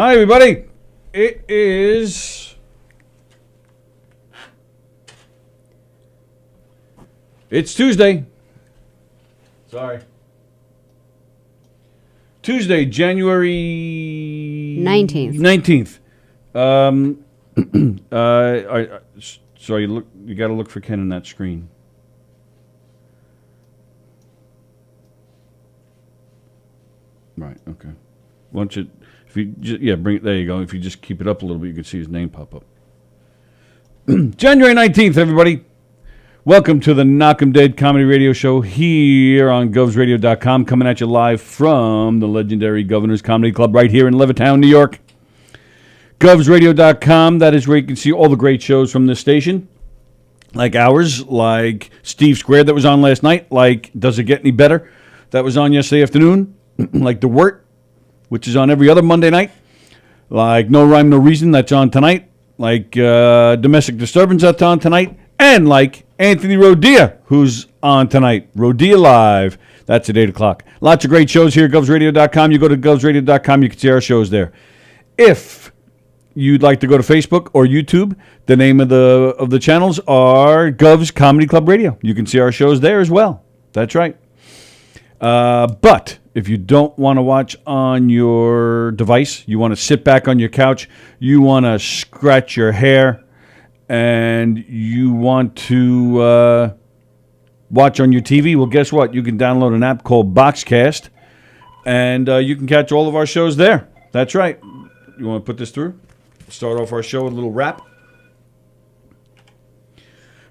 Hi, everybody. It is... It's Tuesday. Sorry. Tuesday, January... 19th. Sorry, you got to look for Ken on that screen. Right, okay. Once it... If you just, bring it. There you go. If you just keep it up a little bit, you can see his name pop up. January 19th, everybody. Welcome to the Knockem Dead Comedy Radio Show here on govsradio.com, coming at you live from the legendary Governor's Comedy Club right here in Levittown, New York. govsradio.com, that is where you can see all the great shows from this station, like ours, like Steve Squared that was on last night, like Does It Get Any Better that was on yesterday afternoon, like The Wort, which is on every other Monday night, like No Rhyme, No Reason, that's on tonight, like Domestic Disturbance, that's on tonight, and like Anthony Rodia, who's on tonight. Rodia Live, that's at 8 o'clock. Lots of great shows here at govsradio.com. You go to govsradio.com, you can see our shows there. If you'd like to go to Facebook or YouTube, the name of the channels are Gov's Comedy Club Radio. You can see our shows there as well. That's right. But if you don't want to watch on your device, you want to sit back on your couch, you want to scratch your hair, and you want to watch on your TV, well, guess what? You can download an app called Boxcast, and you can catch all of our shows there. That's right. You want to put this through? Start off our show with a little rap.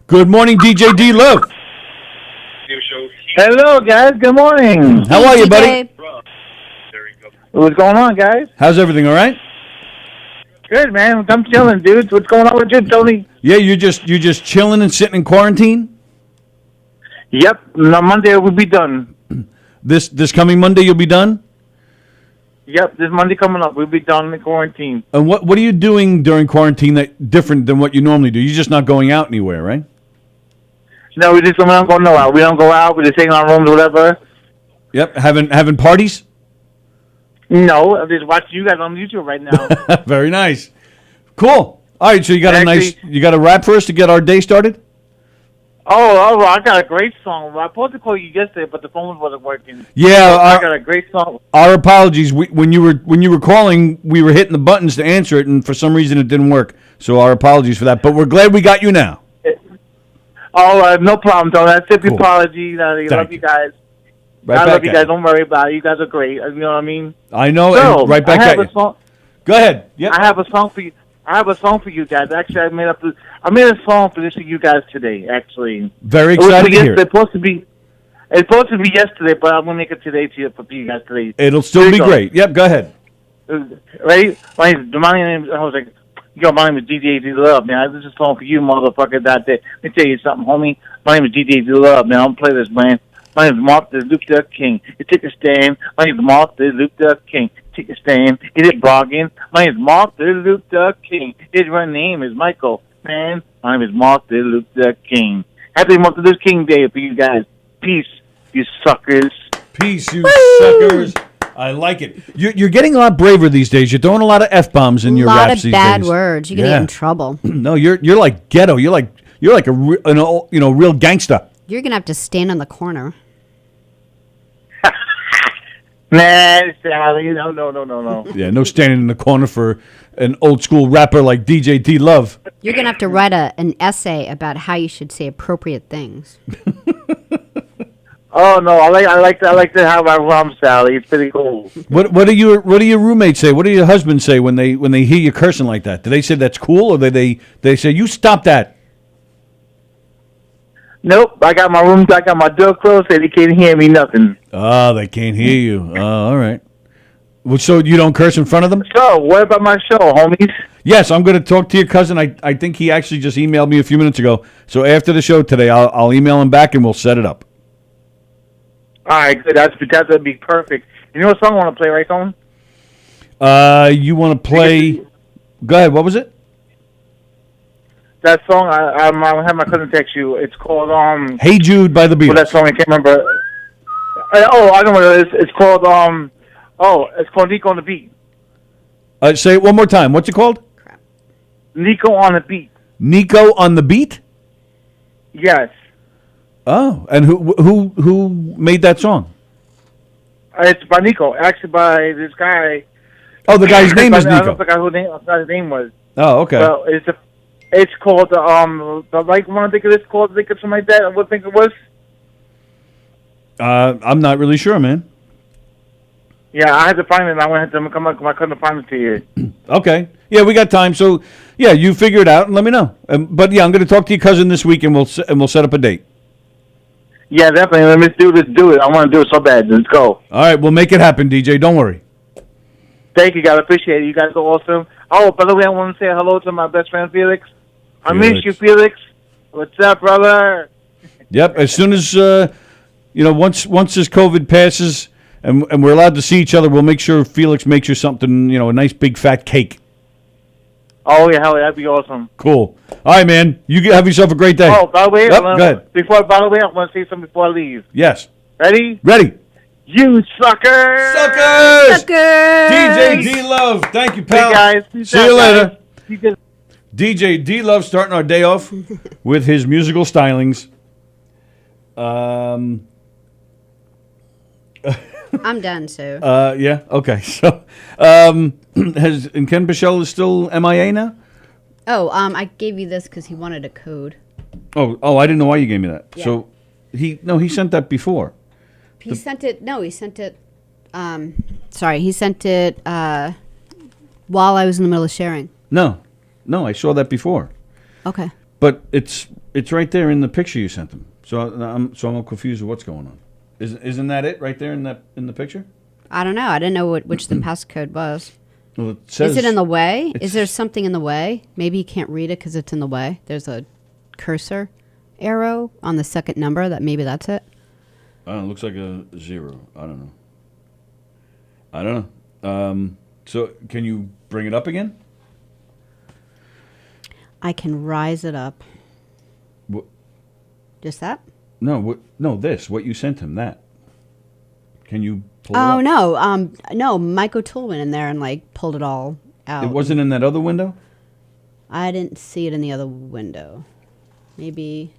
Good morning, DJ D Love. Hello, guys. Good morning. How are you, buddy? What's going on, guys? How's everything, all right? Good, man. I'm chilling, dudes. What's going on with you, Tony? Yeah, you're just chilling and sitting in quarantine? Yep. On Monday, we'll be done. This coming Monday, you'll be done? Yep. This Monday coming up, we'll be done in quarantine. And what are you doing during quarantine that different than what you normally do? You're just not going out anywhere, right? No, we don't go nowhere. We don't go out. We just stay in our rooms or whatever. Yep. Having parties? No, I'm just watching you guys on YouTube right now. Very nice. Cool. All right, so you got a rap for us to get our day started? Oh, I got a great song. I was supposed to call you yesterday, but the phone wasn't working. Yeah, I got a great song. Our apologies. When you were calling, we were hitting the buttons to answer it, and for some reason it didn't work. So our apologies for that. But we're glad we got you now. Oh, no problem, Tony. That's a apology. I love you guys. Right, I love you guys. Don't worry about it. You guys are great. You know what I mean? I know. So, and right back at you. Go ahead. Yep. I have a song for you. I have a song for you guys. Actually, I made a song for this for you guys today. Actually, very excited to hear it. It's supposed to be yesterday, but I'm gonna make it today for you guys today. It'll still be great. Yep. Go ahead. Right? My name is. I was like, yo, my name is DJ D Love, man. This is a song for you, motherfucker. Let me tell you something, homie. My name is DJ D Love, man. I'm gonna play this, man. My name is Martin Luther King. You take a stand. My name is Martin Luther King. Take a stand. Is it bargain? My name is Martin Luther King. His real name is Michael. Man, my name is Martin Luther King. Happy Martin Luther King Day for you guys. Peace, you suckers. Peace, you suckers. I like it. You're getting a lot braver these days. You're throwing a lot of F-bombs in your raps these days. A lot of bad words. You're gonna get in trouble. No, you're like ghetto. You're like a real gangster. You're gonna have to stand on the corner. Nah, Sallie, no. Yeah, no standing in the corner for an old school rapper like DJ D Love. You're gonna have to write an essay about how you should say appropriate things. Oh no, I like to have my rum, Sallie. It's pretty cool. What do your roommates say? What do your husbands say when they hear you cursing like that? Do they say that's cool, or they say you stop that? Nope, I got my room. I got my door closed, so they can't hear me nothing. Oh, they can't hear you. Oh, all right. Well, so you don't curse in front of them? So, what about my show, homies? Yes, I'm going to talk to your cousin. I think he actually just emailed me a few minutes ago. So after the show today, I'll email him back and we'll set it up. All right, good. That'd be perfect. You know what song I want to play, right, Tone? You want to play? Go ahead. What was it? That song, I'll have my cousin text you. It's called Hey Jude by the Beatles. Well, that song I can't remember. I know what it is. It's called it's called Nico on the Beat. Say it one more time. What's it called? Crap. Nico on the beat. Nico on the beat? Yes. Oh, and who made that song? It's by Nico. Actually, by this guy. Oh, the guy's name is I Nico. forgot what his name was. Oh, okay. Well, it's called the like one I think it is called. I think it's something like that. What I think it was. I'm not really sure, man. Yeah, I had to find it. And I went to come up. I couldn't find it to you. Okay. Yeah, we got time. So, yeah, you figure it out and let me know. But yeah, I'm going to talk to your cousin this week and we'll set up a date. Yeah, definitely. Let's do it. I want to do it so bad. Let's go. All right, we'll make it happen, DJ. Don't worry. Thank you, guys. I appreciate it. You guys are awesome. Oh, by the way, I want to say hello to my best friend, Felix. I miss you, Felix. What's up, brother? Yep. As soon as, once this COVID passes and we're allowed to see each other, we'll make sure Felix makes you something, a nice big fat cake. Oh, yeah, hell yeah. That'd be awesome. Cool. All right, man. You have yourself a great day. Oh, by the way, Yep, go ahead. By the way, I want to say something before I leave. Yes. Ready? Ready. You sucker! Suckers! Suckers! DJ D-Love. Thank you, pal. Hey, guys. Peace See out, you later. guys. You can- DJ D-Love starting our day off with his musical stylings. I'm done, so. Yeah, okay. So, and Ken Bichelle is still MIA now? Oh, I gave you this because he wanted a code. Oh, I didn't know why you gave me that. Yeah. So, he sent that before. He sent it, sorry, he sent it while I was in the middle of sharing. No, I saw that before. Okay. But it's right there in the picture you sent him. So I'm confused with what's going on. Isn't that it right there in the picture? I don't know. I didn't know which the passcode was. Well, it says, Is it in the way? Is there something in the way? Maybe you can't read it because it's in the way. There's a cursor arrow on the second number. Maybe that's it. I don't know, it looks like a 0. I don't know. So can you bring it up again? I can rise it up. What? Just that? No, this. What you sent him, that. Can you pull it Oh, up? no. Mike O'Toole went in there and, pulled it all out. It wasn't in that other window? I didn't see it in the other window. Maybe.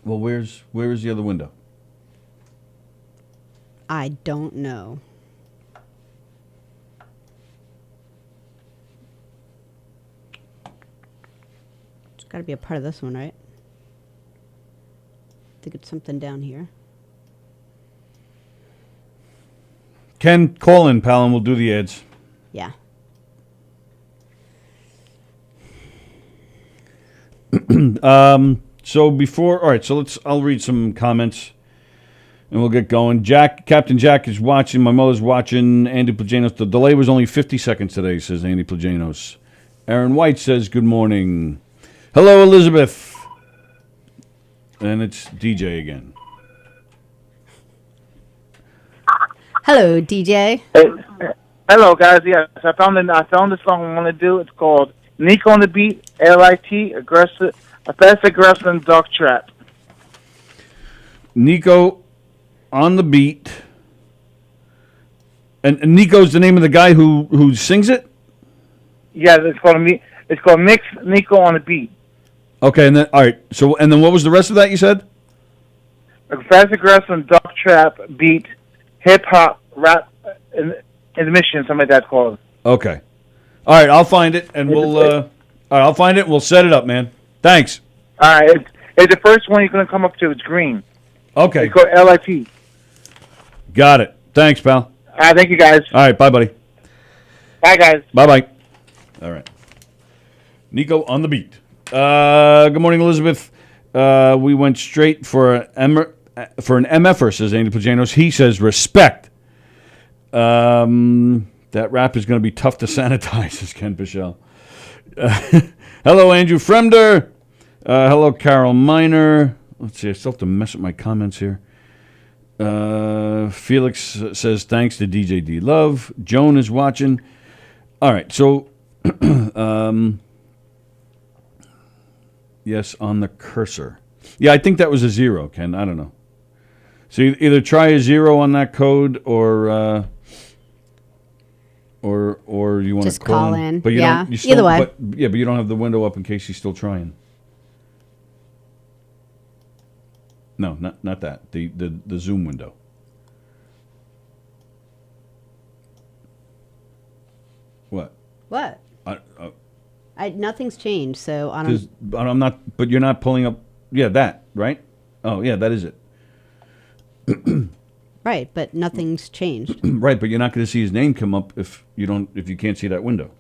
Well, where is the other window? I don't know. It's got to be a part of this one, right? I think it's something down here. Ken, call in, pal, and we'll do the ads. Yeah. I'll read some comments and we'll get going. Captain Jack is watching. My mother's watching. Andy Plajanos. The delay was only 50 seconds today, says Andy Plajanos. Aaron White says, good morning. Hello, Elizabeth. And it's DJ again. Hello, DJ. Hey, hello, guys. Yes, I found the song I want to do. It's called Nico on the Beat, LIT, aggressive, a fast aggressive dog trap. Nico on the beat. And Nico's the name of the guy who sings it? Yeah, it's called Mix Nico on the Beat. Okay, and then all right. So and then what was the rest of that you said? A fast aggressive dog trap beat, hip hop rap intermission, something like that called. Okay. All right, I'll find it and I'll find it and we'll set it up, man. Thanks. All right, it's the first one you're gonna come up to. It's green. Okay. It's called LIT. Got it. Thanks, pal. All right, thank you, guys. All right, bye, buddy. Bye, guys. Bye-bye. All right. Nico on the beat. Good morning, Elizabeth. We went straight for an MFer, says Andy Plajanos. He says respect. That rap is going to be tough to sanitize, says Ken Bichelle. Hello, Andrew Fremder. Hello, Carol Miner. Let's see, I still have to mess with my comments here. Felix says thanks to DJ D Love. Joan is watching. All right, so yes, on the cursor. Yeah, I think that was a 0, Ken. I don't know. So either try a 0 on that code or or you want Just to call call in. But you Yeah. don't. You still, Either way. But you don't have the window up in case she's still trying. No, not that. The Zoom window. What? What? Nothing's changed, so I don't. I'm not. But you're not pulling up. Yeah, that right. Oh yeah, that is it. Right, but nothing's changed. Right, but you're not going to see his name come up if you can't see that window.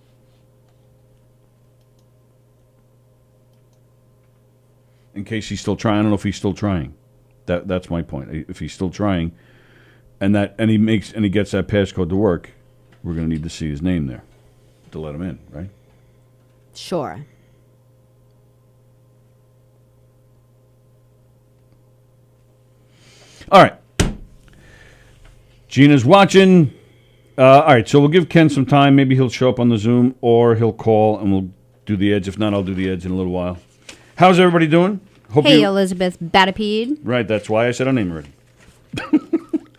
In case he's still trying, I don't know if he's still trying. That's my point. If he's still trying, and he gets that passcode to work, we're going to need to see his name there to let him in, right? Sure. All right. Gina's watching. All right, so we'll give Ken some time. Maybe he'll show up on the Zoom, or he'll call, and we'll do the edge. If not, I'll do the edge in a little while. How's everybody doing? Hey, Elizabeth Batapede. Right, that's why I said her name already.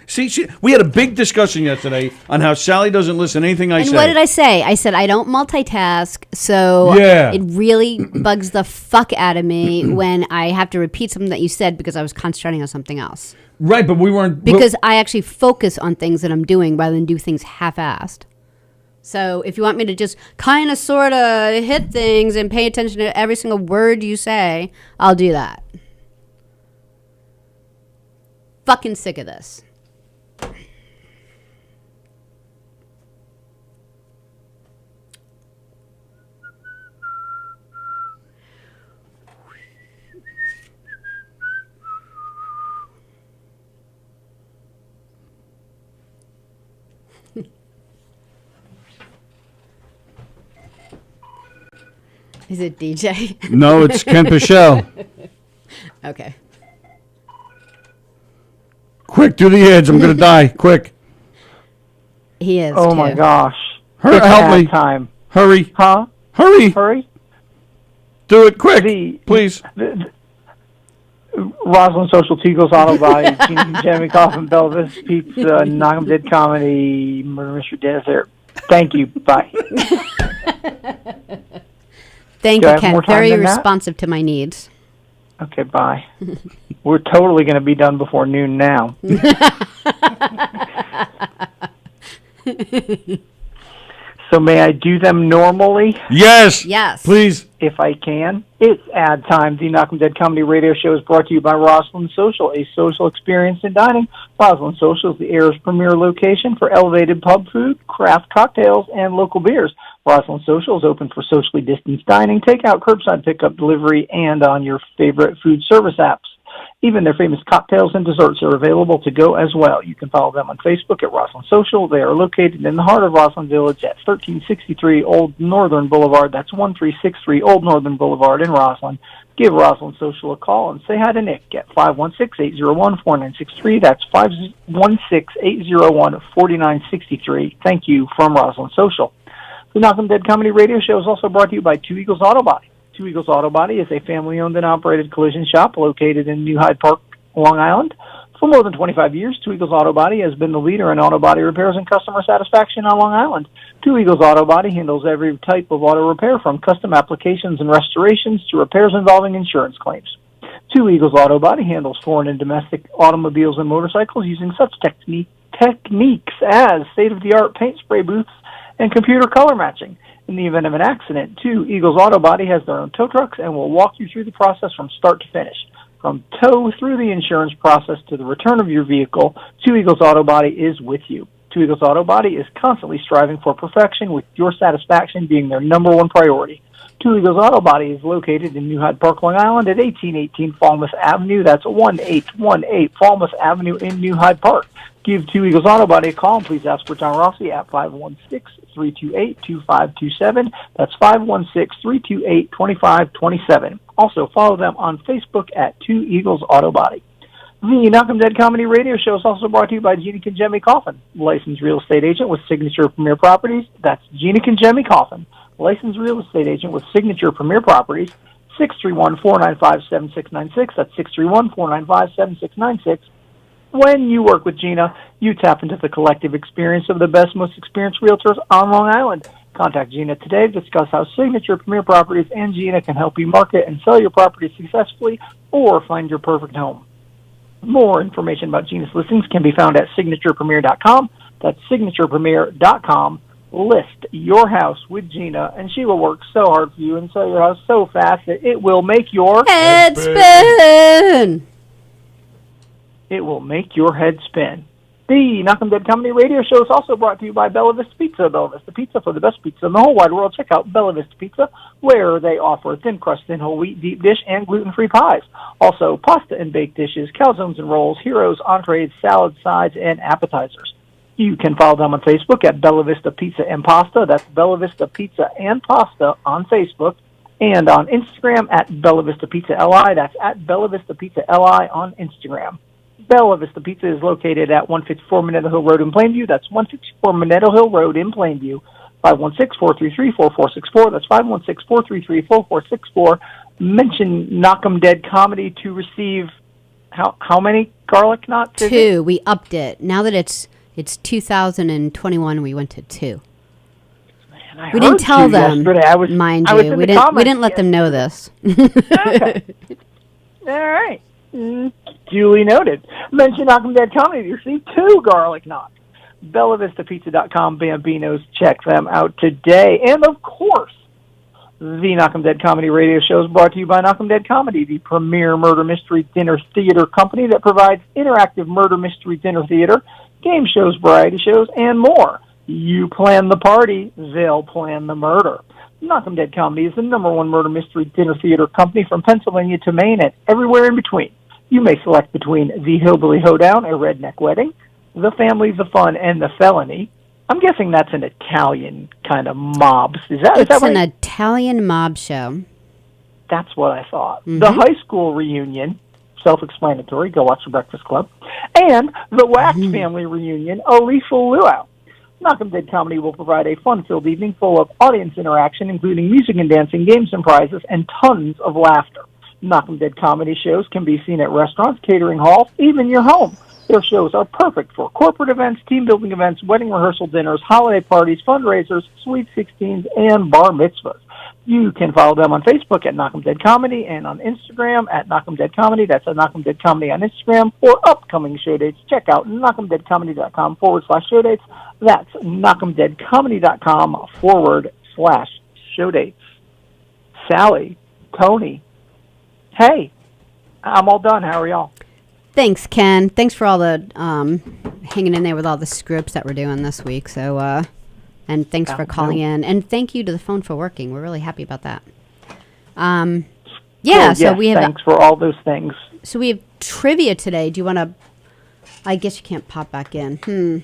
See, we had a big discussion yesterday on how Sallie doesn't listen to anything I say. And what did I say? I said I don't multitask, so Yeah. it really bugs the fuck out of me when I have to repeat something that you said because I was concentrating on something else. Right, but we weren't... Because I actually focus on things that I'm doing rather than do things half-assed. So if you want me to just kind of sort of hit things and pay attention to every single word you say, I'll do that. Fucking sick of this. Is it DJ? No, it's Ken Pichelle. Okay. Quick, do the edge. I'm going to die. Quick. He is, Oh too. my gosh. Help Ad me. time. Hurry. Huh? Hurry. Hurry. Do it quick, please. Rosalind Social Teagles Auto Body, Jamie Coffin, Belvis, Pizza, Knockem Dead Comedy, Murder Mystery Dennis there. Thank you. Bye. Thank Do I you, have Ken. more time Very than that? responsive to my needs. Okay, bye. We're totally going to be done before noon now. So may I do them normally? Yes. Yes. Please. If I can. It's ad time. The Knockem Dead Comedy Radio Show is brought to you by Rosalind Social, a social experience in dining. Rosalind Social is the area's premier location for elevated pub food, craft cocktails, and local beers. Rosalind Social is open for socially distanced dining, takeout, curbside pickup, delivery, and on your favorite food service apps. Even their famous cocktails and desserts are available to go as well. You can follow them on Facebook at Rosalind Social. They are located in the heart of Rosalind Village at 1363 Old Northern Boulevard. That's 1363 Old Northern Boulevard in Rosalind. Give Rosalind Social a call and say hi to Nick at 516-801-4963. That's 516-801-4963. Thank you from Rosalind Social. The Knockem Dead Comedy Radio Show is also brought to you by Two Eagles Auto Body. Two Eagles Auto Body is a family-owned and operated collision shop located in New Hyde Park, Long Island. For more than 25 years, Two Eagles Auto Body has been the leader in auto body repairs and customer satisfaction on Long Island. Two Eagles Auto Body handles every type of auto repair, from custom applications and restorations to repairs involving insurance claims. Two Eagles Auto Body handles foreign and domestic automobiles and motorcycles using such techniques as state-of-the-art paint spray booths and computer color matching. In the event of an accident, Two Eagles Auto Body has their own tow trucks and will walk you through the process from start to finish. From tow through the insurance process to the return of your vehicle, Two Eagles Auto Body is with you. Two Eagles Auto Body is constantly striving for perfection, with your satisfaction being their number one priority. Two Eagles Auto Body is located in New Hyde Park, Long Island at 1818 Falmouth Avenue. That's 1818 Falmouth Avenue in New Hyde Park. Give Two Eagles Auto Body a call and please ask for John Rossi at 516-328-2527. That's 516-328-2527. Also, follow them on Facebook at Two Eagles Auto Body. The Knockem Dead Comedy Radio Show is also brought to you by Gina Conjemi Coffin, licensed real estate agent with Signature Premier Properties. That's Gina Conjemi Coffin, licensed real estate agent with Signature Premier Properties. 631-495-7696. That's 631-495-7696. When you work with Gina, you tap into the collective experience of the best, most experienced realtors on Long Island. Contact Gina today to discuss how Signature Premier Properties and Gina can help you market and sell your property successfully or find your perfect home. More information about Gina's listings can be found at signaturepremier.com. That's signaturepremier.com. List your house with Gina, and she will work so hard for you and sell your house so fast that it will make your head spin. It will make your head spin. The Knockem Dead Comedy Radio Show is also brought to you by Bella Vista Pizza. Bella Vista Pizza, for the best pizza in the whole wide world. Check out Bella Vista Pizza, where they offer thin crust, thin whole wheat, deep dish, and gluten-free pies. Also, pasta and baked dishes, calzones and rolls, heroes, entrees, salads, sides, and appetizers. You can follow them on Facebook at Bella Vista Pizza and Pasta. That's Bella Vista Pizza and Pasta on Facebook. And on Instagram at Bella Vista Pizza LI. That's at Bella Vista Pizza LI on Instagram. Bella Vista Pizza is located at 154 Minetto Hill Road in Plainview. That's 154 Minetto Hill Road in Plainview. 516-433-4464. That's 516-433-4464. Mention Knockem Dead Comedy to receive how many garlic knots? 2. We upped it. Now that it's 2021, we went to 2. Man, we didn't tell them, yesterday. mind you. We didn't let them know this. Okay. All right. Duly noted. Mention Knockem Dead Comedy to receive 2 garlic knots. BellaVistaPizza.com, Bambinos. Check them out today. And, of course, the Knockem Dead Comedy Radio Show is brought to you by Knockem Dead Comedy, the premier murder mystery dinner theater company that provides interactive murder mystery dinner theater, game shows, variety shows, and more. You plan the party, they'll plan the murder. Knockem Dead Comedy is the #1 murder mystery dinner theater company from Pennsylvania to Maine and everywhere in between. You may select between The Hillbilly Hoedown, A Redneck Wedding, The Family, The Fun, and The Felony. I'm guessing that's an Italian kind of mob. Is that It's right? an Italian mob show. That's what I thought. Mm-hmm. The High School Reunion, self-explanatory, go watch The Breakfast Club. And The Wax Family Reunion, A Lethal Luau. Knockem Dead Comedy will provide a fun-filled evening full of audience interaction, including music and dancing, games and prizes, and tons of laughter. Knockem Dead Comedy shows can be seen at restaurants, catering halls, even your home. Their shows are perfect for corporate events, team-building events, wedding rehearsal dinners, holiday parties, fundraisers, sweet 16s, and bar mitzvahs. You can follow them on Facebook at Knockem Dead Comedy and on Instagram at Knockem Dead Comedy. That's at Knockem Dead Comedy on Instagram. For upcoming show dates, check out KnockemDeadComedy.com/show dates. That's KnockemDeadComedy.com/show dates. Sallie, Tony, hey, I'm all done. How are y'all? Thanks, Ken. Thanks for all the hanging in there with all the scripts that we're doing this week. So, and thanks for calling in. And thank you to the phone for working. We're really happy about that. Well, So we have. Thanks for all those things. So we have trivia today. Do you want to? I guess you can't pop back in.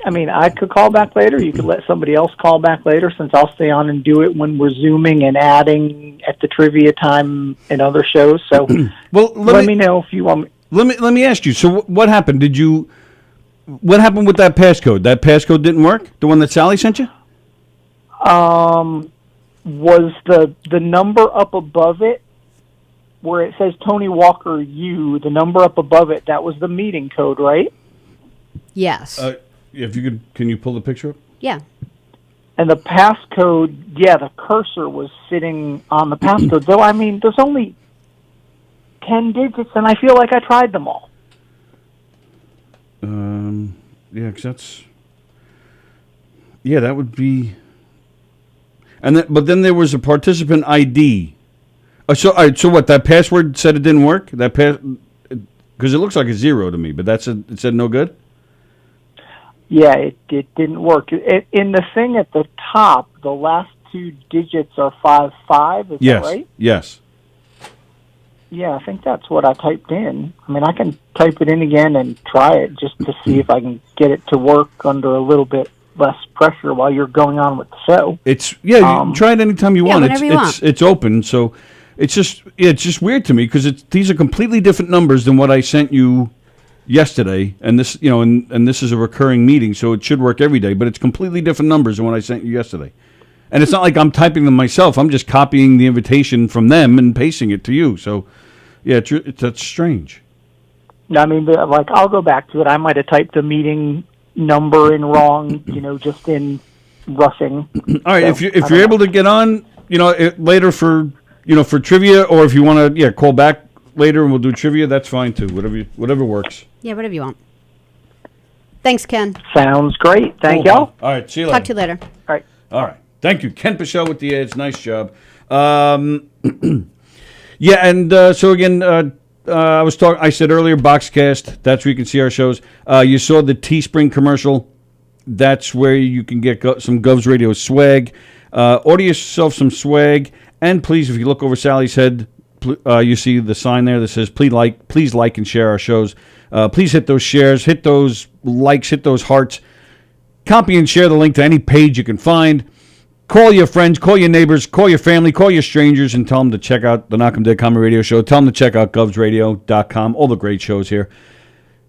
I mean, I could call back later. You could let somebody else call back later, since I'll stay on and do it when we're Zooming and adding at the trivia time in other shows. So, well, let me know if you want me. Let me ask you. So, what happened? What happened with that passcode? That passcode didn't work. The one that Sallie sent you? Was the number up above it, where it says Tony Walker U, the number up above it, that was the meeting code, right? Yes. If you could, can you pull the picture up? Yeah. And the passcode, the cursor was sitting on the passcode. Though, I mean, there's only 10 digits, and I feel like I tried them all. Yeah, because that's... Yeah, that would be... But then there was a participant ID. So what, that password said it didn't work? Because it looks like a 0 to me, but it said no good? Yeah, it didn't work. In the thing at the top, the last 2 digits are 55. Is that right? Yes. Yeah, I think that's what I typed in. I mean, I can type it in again and try it just to see if I can get it to work under a little bit less pressure while you're going on with the show. You can try it anytime you want. Whenever you want. It's open, so it's just weird to me because these are completely different numbers than what I sent you yesterday, and this and this is a recurring meeting, so it should work every day, but it's completely different numbers than what I sent you yesterday. And it's not like I'm typing them myself. I'm just copying the invitation from them and pasting it to you. So, yeah, that's strange. I mean, like, I'll go back to it. I might have typed the meeting number in wrong, just in roughing. All right, So, if you're able to get on, later for for trivia, or if you want to call back later and we'll do trivia, that's fine too. Whatever works. Yeah, whatever you want. Thanks, Ken. Sounds great. Thank Cool. y'all. All right, see you later. Talk to you later. All right. All right. Thank you. Ken Pichel with the ads. Nice job. Yeah, and so again, I said earlier, Boxcast, that's where you can see our shows. You saw the Teespring commercial. That's where you can get some Govs Radio swag. Order yourself some swag. And please, if you look over Sallie's head, you see the sign there that says, please like and share our shows. Please hit those shares, hit those likes, hit those hearts. Copy and share the link to any page you can find. Call your friends, call your neighbors, call your family, call your strangers, and tell them to check out the Knockem Dead Comedy Radio Show. Tell them to check out govsradio.com, all the great shows here.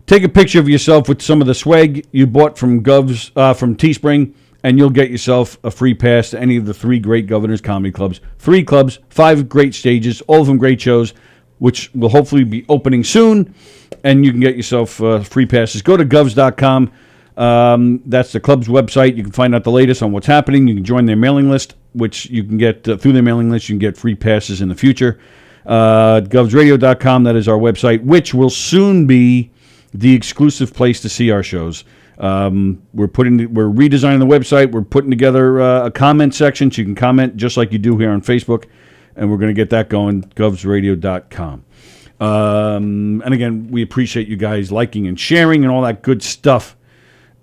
Take a picture of yourself with some of the swag you bought from from Teespring, and you'll get yourself a free pass to any of the 3 great Governors Comedy Clubs. 3 clubs, 5 great stages, all of them great shows, which will hopefully be opening soon, and you can get yourself free passes. Go to govs.com. That's the club's website. You can find out the latest on what's happening. You can join their mailing list, which you can get through their mailing list. You can get free passes in the future. Govsradio.com, that is our website, which will soon be the exclusive place to see our shows. We're redesigning the website. We're putting together a comment section so you can comment just like you do here on Facebook, and we're going to get that going. Govsradio.com. And again, we appreciate you guys liking and sharing and all that good stuff.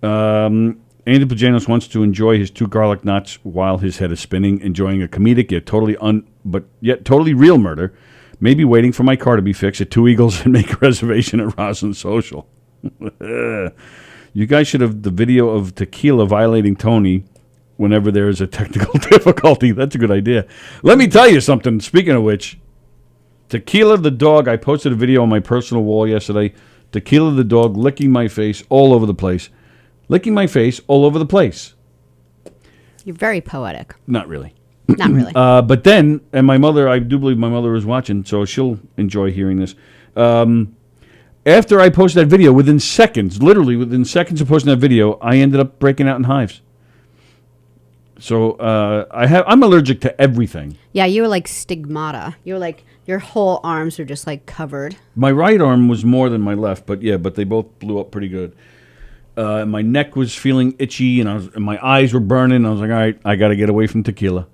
Andy Pajanos wants to enjoy his 2 garlic knots while his head is spinning, enjoying a comedic yet totally real murder. Maybe waiting for my car to be fixed at 2 Eagles and make a reservation at Roslyn Social. You guys should have the video of Tequila violating Tony whenever there is a technical difficulty. That's a good idea. Let me tell you something. Speaking of which, Tequila the dog, I posted a video on my personal wall yesterday. Tequila the dog licking my face all over the place. Licking my face all over the place. You're very poetic. Not really. Not really. But then, and my mother, I do believe my mother is watching, so she'll enjoy hearing this. After I posted that video, literally within seconds of posting that video, I ended up breaking out in hives. So I'm allergic to everything. Yeah, you were like stigmata. You were like, your whole arms are just like covered. My right arm was more than my left, but they both blew up pretty good. My neck was feeling itchy, and my eyes were burning. I was like, all right, I got to get away from tequila,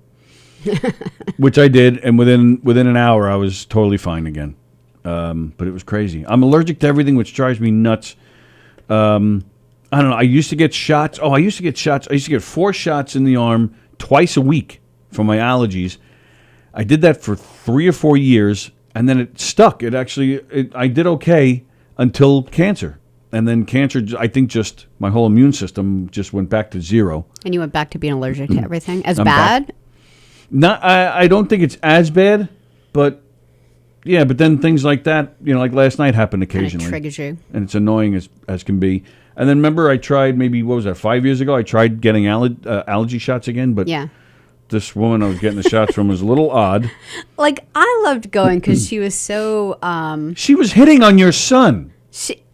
which I did, and within an hour, I was totally fine again. But it was crazy. I'm allergic to everything, which drives me nuts. I don't know. I used to get shots. I used to get 4 shots in the arm twice a week for my allergies. I did that for 3 or 4 years, and then it stuck. I did okay until cancer. And then cancer, I think just my whole immune system just went back to 0. And you went back to being allergic to everything? As I'm bad? I don't think it's as bad, but yeah, but then things like that, like last night happened occasionally. And it triggers you. And it's annoying as can be. And then remember I tried maybe, 5 years ago, I tried getting allergy shots again, but yeah. This woman I was getting the shots from was a little odd. Like, I loved going because she was so... She was hitting on your son.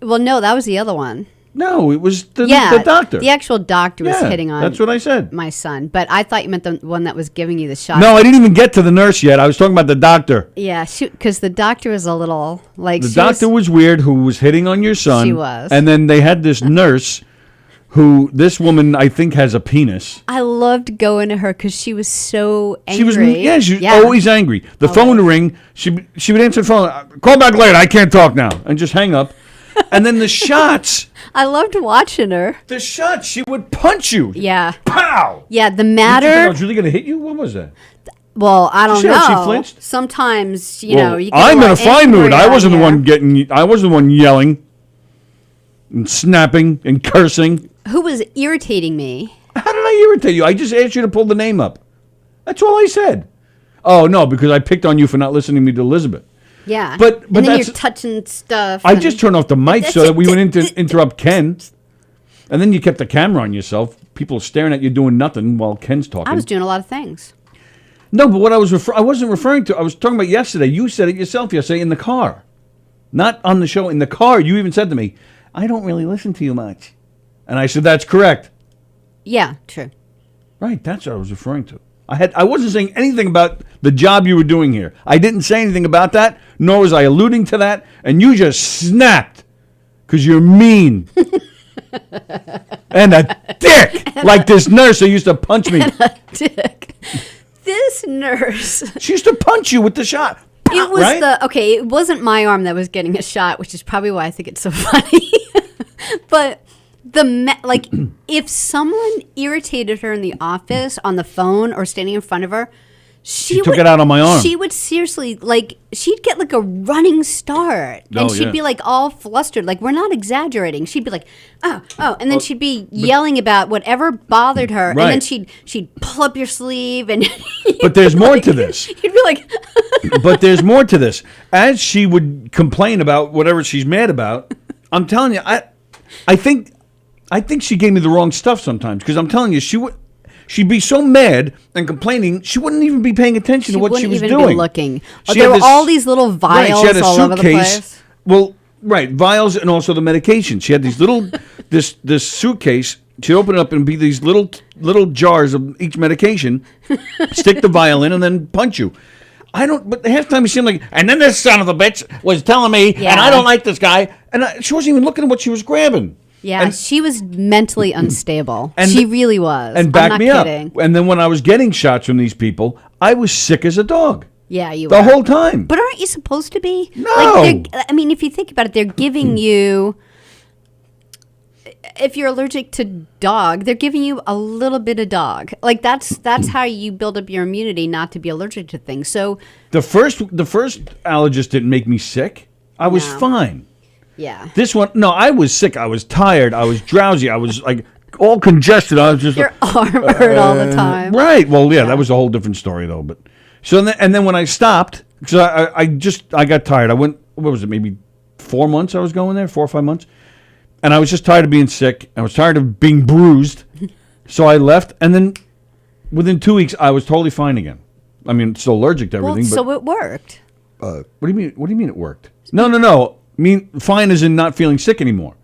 Well, no, that was the other one. No, it was the doctor. The actual doctor was hitting on that's what I said. My son. But I thought you meant the one that was giving you the shot. No, I didn't even get to the nurse yet. I was talking about the doctor. Yeah, because the doctor was a little like... The doctor was weird who was hitting on your son. She was. And then they had this nurse who, this woman, I think, has a penis. I loved going to her because she was so angry. She was always angry. The phone would ring. She would answer the phone. Call back later. I can't talk now. And just hang up. And then the shots. I loved watching her. The shots. She would punch you. Yeah. Pow. Yeah, the matter. I was really going to hit you? What was that? Well, I don't know. She flinched? Sometimes, you know, you get I'm in a fine mood. I wasn't the one yelling and snapping and cursing. Who was irritating me? How did I irritate you? I just asked you to pull the name up. That's all I said. Oh, no, because I picked on you for not listening to me to Elizabeth. Yeah. But and then you're touching stuff. I just turned off the mic so that we wouldn't interrupt Ken. And then you kept the camera on yourself. People staring at you doing nothing while Ken's talking. I was doing a lot of things. No, but what I wasn't referring to. I was talking about yesterday. You said it yourself yesterday in the car. Not on the show, in the car. You even said to me, I don't really listen to you much. And I said, that's correct. Yeah, true. Right, that's what I was referring to. I wasn't saying anything about the job you were doing here. I didn't say anything about that, nor was I alluding to that, and you just snapped because you're mean. And a dick, like this nurse who used to punch me. Dick. This nurse. She used to punch you with the shot. It was right? it wasn't my arm that was getting a shot, which is probably why I think it's so funny. But if someone irritated her in the office on the phone or standing in front of her, she took it out on my arm. She would seriously, she'd get like a running start. And she'd be like all flustered. Like, we're not exaggerating. She'd be like, oh. And then she'd be yelling about whatever bothered her. Right. And then she'd pull up your sleeve. And But there's more to this. You'd be like... But there's more to this. As she would complain about whatever she's mad about, I'm telling you, I think she gave me the wrong stuff sometimes. Because I'm telling you, she'd be so mad and complaining, she wouldn't even be paying attention to what she was doing. She wouldn't even be looking. There were all these little vials all over the place. Well, right, vials and also the medication. She had these little, this suitcase. She'd open it up and be these little jars of each medication, stick the vial in, and then punch you. But half the time it seemed like, and then this son of a bitch was telling me, and I don't like this guy, and she wasn't even looking at what she was grabbing. Yeah, and she was mentally unstable. And she really was. And back me kidding. up. And then when I was getting shots from these people, I was sick as a dog. Yeah, you were. The whole time. But aren't you supposed to be? No. If you think about it, they're giving you... If you're allergic to dog, they're giving you a little bit of dog. Like that's how you build up your immunity not to be allergic to things. So the first allergist didn't make me sick. I was fine. Yeah. This one, no, I was sick. I was tired. I was drowsy. I was like all congested. I was just your arm hurt all the time. Right. Well, yeah, that was a whole different story though. But and then when I stopped, because I got tired. I went. What was it? Maybe 4 months. I was going there, 4 or 5 months. And I was just tired of being sick. I was tired of being bruised. So I left. And then within 2 weeks, I was totally fine again. I mean, still allergic to everything. Well, so it worked. What do you mean? What do you mean it worked? No. I mean, fine as in not feeling sick anymore.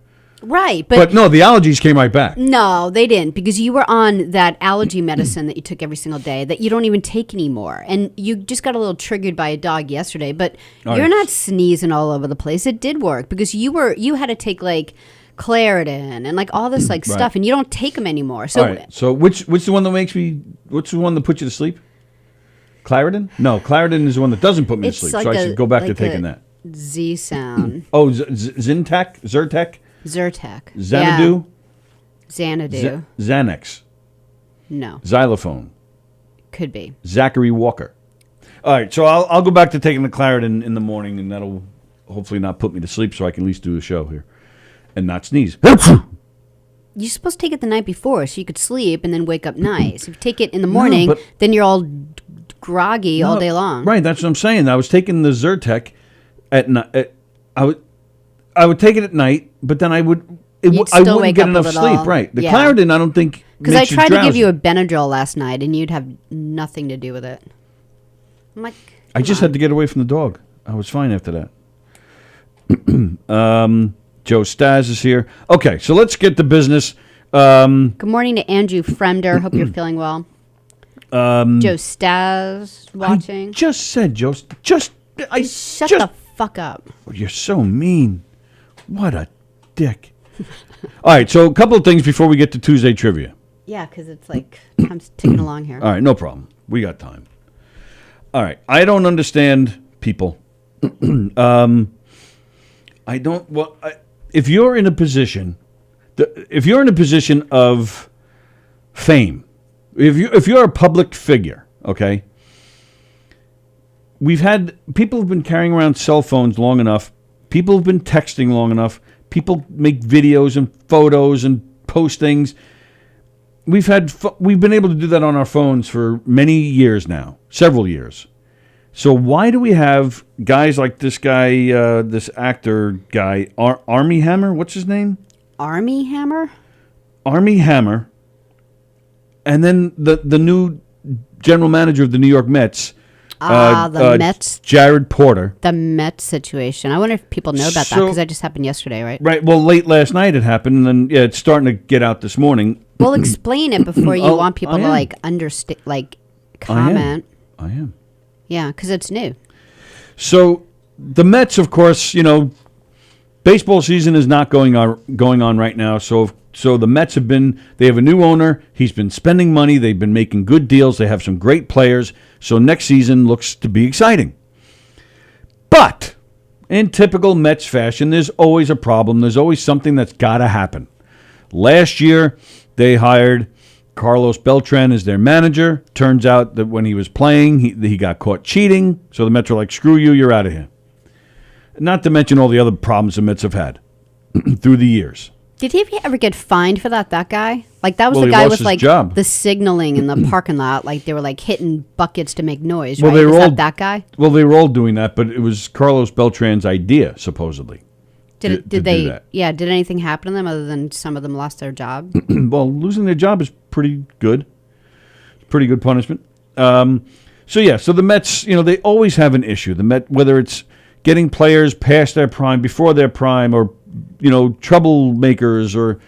Right. But no, the allergies came right back. No, they didn't. Because you were on that allergy medicine that you took every single day that you don't even take anymore. And you just got a little triggered by a dog yesterday. But you're not sneezing all over the place. It did work. Because you had to take Claritin and all this stuff, and you don't take them anymore. So, all right. So which the one that what's the one that puts you to sleep? Claritin? No, Claritin is the one that doesn't put me to sleep. So I should go back to taking that. Z sound. Oh, Zyrtec? Zyrtec. Xanadu? Yeah. Xanadu. Xanax. No. Xylophone. Could be. Zachary Walker. All right, so I'll go back to taking the Claritin in the morning, and that'll hopefully not put me to sleep so I can at least do a show here and not sneeze. You're supposed to take it the night before so you could sleep and then wake up nice. If you take it in the morning, then you're all groggy all day long. Right, that's what I'm saying. I was taking the Zyrtec at night. I would take it at night, but then I wouldn't get enough sleep. Right. The Claritin, I don't think because I tried to give you a Benadryl last night, and you'd have nothing to do with it. I'm like, I just had to get away from the dog. I was fine after that. Joe Staz is here. Okay, so let's get to business. Good morning to Andrew Fremder. Hope you're feeling well. Joe Staz watching. I just said, Joe. Shut the fuck up. You're so mean. What a dick. All right, so a couple of things before we get to Tuesday trivia. Yeah, because it's time's ticking along here. All right, no problem. We got time. All right, I don't understand people. I don't. Well, if you're in a position, of fame, if you're a public figure, okay. We've had people who've been carrying around cell phones long enough. People have been texting long enough. People make videos and photos and post things. We've been able to do that on our phones for many years now, several years. So why do we have guys like this guy, this actor guy, Armie Hammer? What's his name? Armie Hammer. Armie Hammer. And then the new general manager of the New York Mets. The Mets. Jared Porter. The Mets situation. I wonder if people know about that because that just happened yesterday, right? Right. Well, late last night it happened, and then it's starting to get out this morning. Well, explain it before you want people to understand, comment. I am. Yeah, because it's new. So the Mets, of course, baseball season is not going on right now. So the Mets they have a new owner. He's been spending money. They've been making good deals. They have some great players. So next season looks to be exciting. But in typical Mets fashion, there's always a problem. There's always something that's got to happen. Last year, they hired Carlos Beltran as their manager. Turns out that when he was playing, he got caught cheating. So the Mets were like, screw you, you're out of here. Not to mention all the other problems the Mets have had through the years. Did he ever get fined for that guy? That was the he guy lost with his job. the signaling in the parking lot. They were hitting buckets to make noise, Well, right? they were Was all, that guy? Well, they were all doing that, but it was Carlos Beltran's idea, supposedly. Did do they? that. Yeah. Did anything happen to them other than some of them lost their job? Well, losing their job is pretty good. Pretty good punishment. So the Mets, they always have an issue. The Mets, whether it's getting players past their prime, before their prime, or troublemakers, or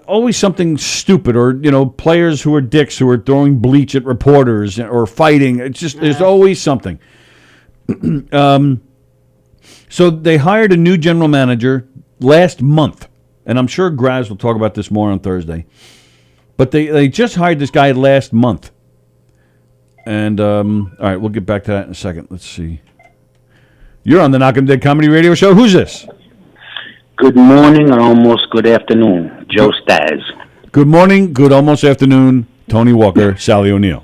always something stupid, or players who are dicks who are throwing bleach at reporters or fighting. It's just there's always something. So they hired a new general manager last month, and I'm sure Graz will talk about this more on Thursday. But they just hired this guy last month. And, all right, we'll get back to that in a second. Let's see. You're on the Knockem Dead Comedy Radio Show. Who's this? Good morning or almost good afternoon. Joe Staz. Good morning, good almost afternoon. Tony Walker, Sallie O'Neill.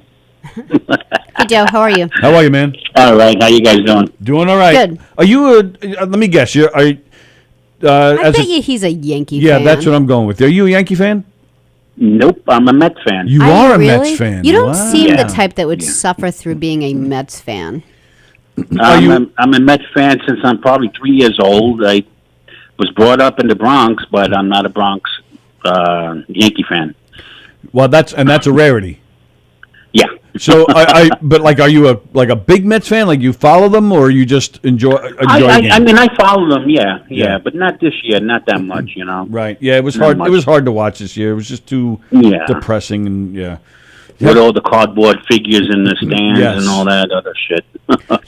Hey, Joe, how are you? How are you, man? All right, how you guys doing? Doing all right. Good. Are you let me guess, I bet you he's a Yankee fan. Yeah, that's what I'm going with. Are you a Yankee fan? Nope, I'm a Mets fan. You are a Mets fan. You don't Wow. seem the type that would suffer through being a Mets fan. I'm a Mets fan since I'm probably 3 years old. I was brought up in the Bronx, but I'm not a Bronx Yankee fan. Well, that's a rarity. Yeah. So, are you a big Mets fan? Like you follow them, or you just enjoy? I mean, I follow them. Yeah, but not this year. Not that much, Right. Yeah, it was Not hard. much. It was hard to watch this year. It was just too depressing, and with all the cardboard figures in the stands Yes. and all that other shit.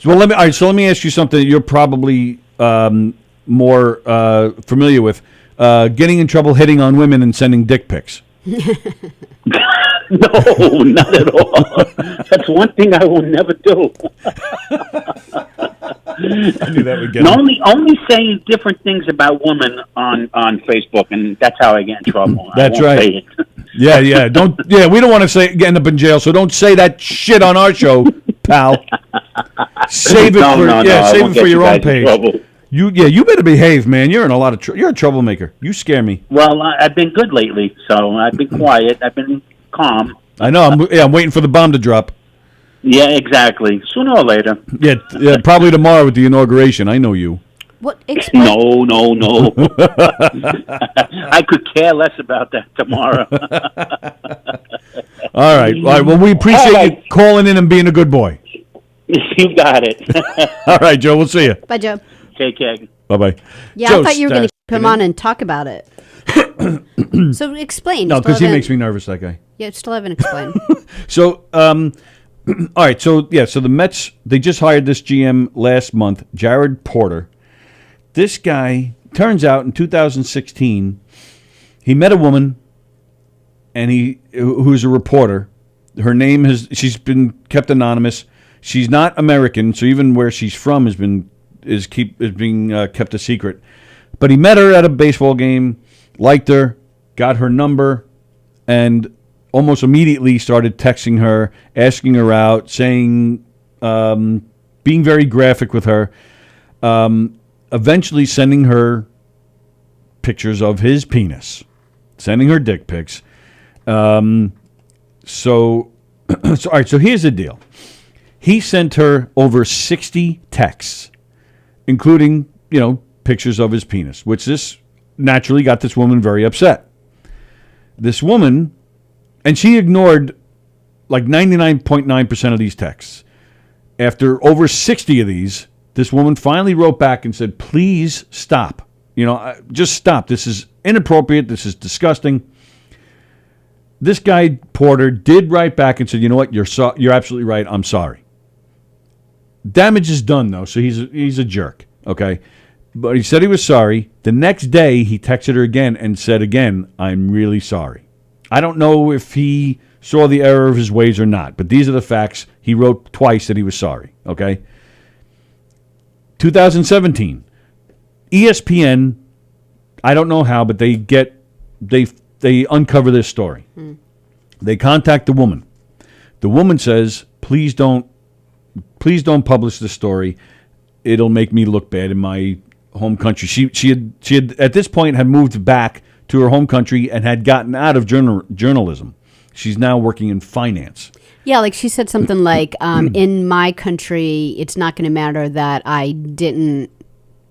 Well, let me ask you something that you're probably more familiar with: getting in trouble, hitting on women, and sending dick pics. No, not at all. That's one thing I will never do. I knew that would get And only saying different things about women on Facebook, and that's how I get in trouble. That's I won't right. say it. Yeah. We don't want to end up in jail, so don't say that shit on our show, pal. Save it I save won't it for get your you own guys in page. trouble. You better behave, man. You're in a lot of you're a troublemaker. You scare me. Well, I've been good lately, so I've been quiet. I've been calm. I know. I'm waiting for the bomb to drop. Yeah, exactly. Sooner or later. Yeah, probably tomorrow with the inauguration. I know you. What? Explain. No. I could care less about that tomorrow. All right. Well, we appreciate you calling in and being a good boy. You got it. All right, Joe. We'll see you. Bye, Joe. Take care. Bye-bye. Yeah, Joe I thought you were going to Stash, keep him on and talk about it. So explain. No, because he makes me nervous, that guy. Yeah, still haven't explained. So, all right. So the Mets, they just hired this GM last month, Jared Porter. This guy, turns out in 2016, he met a woman, and who's a reporter. Her name she's been kept anonymous. She's not American, so even where she's from is being kept a secret. But he met her at a baseball game, liked her, got her number, and almost immediately started texting her, asking her out, saying, being very graphic with her, eventually sending her pictures of his penis, sending her dick pics. So all right, so here's the deal. He sent her over 60 texts, including, pictures of his penis, which this naturally got this woman very upset. This woman, and she ignored like 99.9% of these texts. After over 60 of these, this woman finally wrote back and said, please stop. Just stop. This is inappropriate. This is disgusting. This guy, Porter, did write back and said, you know what, you're absolutely right. I'm sorry. Damage is done, though, so he's a jerk, okay? But he said he was sorry. The next day, he texted her again and said again, I'm really sorry. I don't know if he saw the error of his ways or not, but these are the facts. He wrote twice that he was sorry, okay? 2017, ESPN, I don't know how, but they uncover this story. They contact the woman. The woman says, please don't publish this story. It'll make me look bad in my home country. She had at this point had moved back to her home country and had gotten out of journalism. She's now working in finance. Yeah, like she said something like, in my country, it's not going to matter that I didn't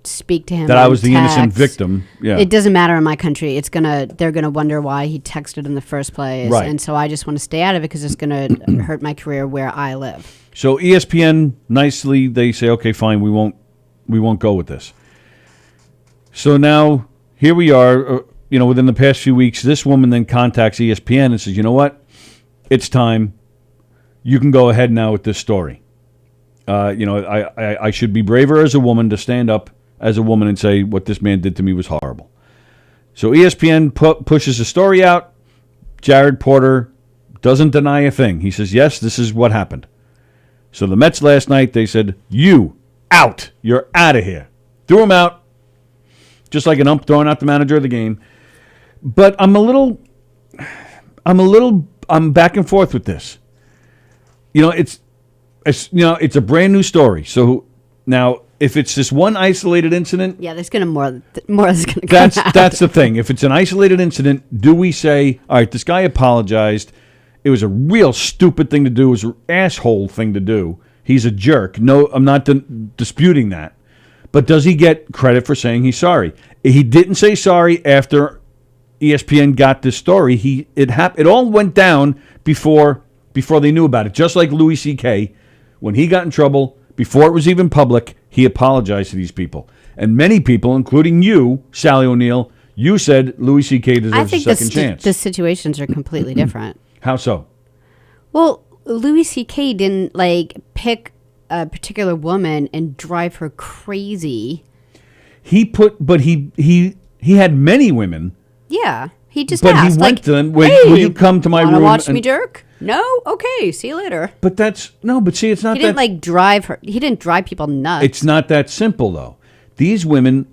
speak to him. That I was the innocent victim. Yeah. It doesn't matter in my country. They're gonna wonder why he texted in the first place. Right. And so I just want to stay out of it because it's gonna hurt my career where I live. So ESPN nicely they say, okay, fine, we won't go with this. So now here we are. Within the past few weeks, this woman then contacts ESPN and says, you know what, it's time. You can go ahead now with this story. I should be braver as a woman to stand up as a woman and say what this man did to me was horrible. So ESPN pushes the story out. Jared Porter doesn't deny a thing. He says, yes, this is what happened. So the Mets last night, they said, you out. You're out of here. Threw him out. Just like an ump throwing out the manager of the game. But I'm back and forth with this. It's a brand new story. So now, if it's this one isolated incident, yeah, there's gonna more is gonna come out. That's the thing. If it's an isolated incident, do we say, all right, this guy apologized? It was a real stupid thing to do. It was an asshole thing to do. He's a jerk. No, I'm not disputing that. But does he get credit for saying he's sorry? He didn't say sorry after ESPN got this story. It all went down before they knew about it. Just like Louis C.K., when he got in trouble, before it was even public, he apologized to these people. And many people, including you, Sallie O'Neill, you said Louis C.K. deserves a second chance. The situations are completely different. How so? Well, Louis C.K. didn't pick a particular woman and drive her crazy. He had many women. Yeah, he just but asked. He went to them. Will you come to my room? Wanna watch me jerk? No? Okay, see you later. But it's not He didn't drive her. He didn't drive people nuts. It's not that simple, though. These women,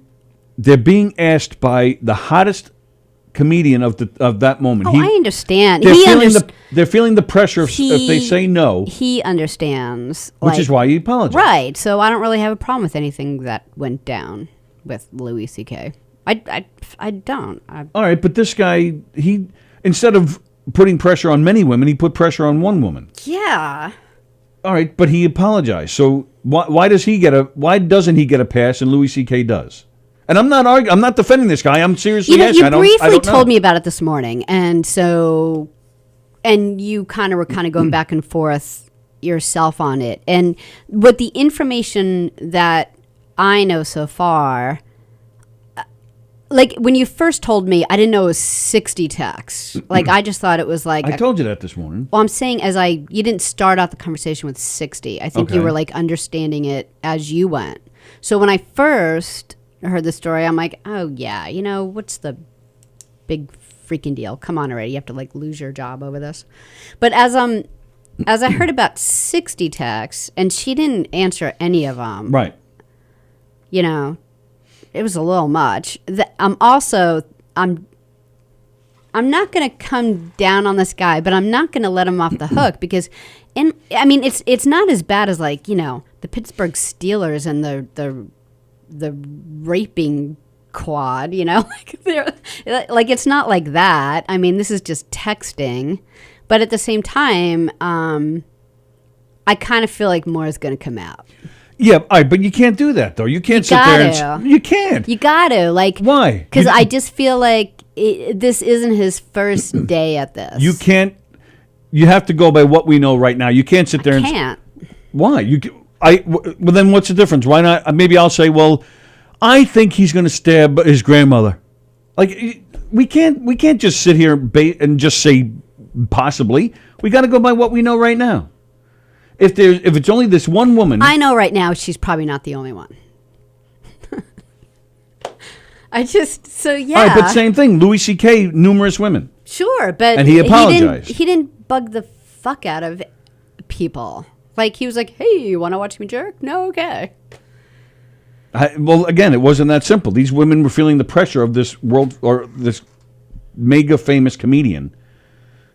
they're being asked by the hottest comedian of that moment. I understand. They're feeling the pressure if they say no. He understands. Which is why he apologized. Right. So I don't really have a problem with anything that went down with Louis C.K. I don't. All right, but this guy, he instead of putting pressure on many women, he put pressure on one woman. Yeah. All right, but he apologized. So why doesn't he get a pass and Louis C.K. does? And I'm not arguing. I'm not defending this guy. I'm seriously asking. You briefly told me about it this morning, and you kind of were going back and forth yourself on it. And with the information that I know so far, when you first told me, I didn't know it was 60 texts. I just thought it was I told you that this morning. Well, I'm saying you didn't start out the conversation with 60. I think you were understanding it as you went. So when I first heard the story, I'm like, oh yeah, what's the big freaking deal? Come on already, you have to lose your job over this. But as I heard about 60 texts, and she didn't answer any of them. Right. It was a little much. I'm not going to come down on this guy, but I'm not going to let him off the hook because, it's not as bad as the Pittsburgh Steelers and the raping quad, it's not like that. This is just texting, but at the same time, I kind of feel like more is going to come out. Yeah, all right, but you can't do that though. You can't sit there and you can't. You got to why? Because I just feel like this isn't his first day at this. You can't. You have to go by what we know right now. You can't sit there can't. Why? Well, then what's the difference? Why not? Maybe I'll say, well, I think he's going to stab his grandmother. Like, we can't just sit here and just say possibly. We got to go by what we know right now. If it's only this one woman, I know right now she's probably not the only one. Yeah. All right, but same thing. Louis C.K. numerous women. Sure, but and he apologized. He didn't bug the fuck out of people. Like, he was like, "Hey, you want to watch me jerk? No, okay." Well, again, it wasn't that simple. These women were feeling the pressure of this world or this mega famous comedian.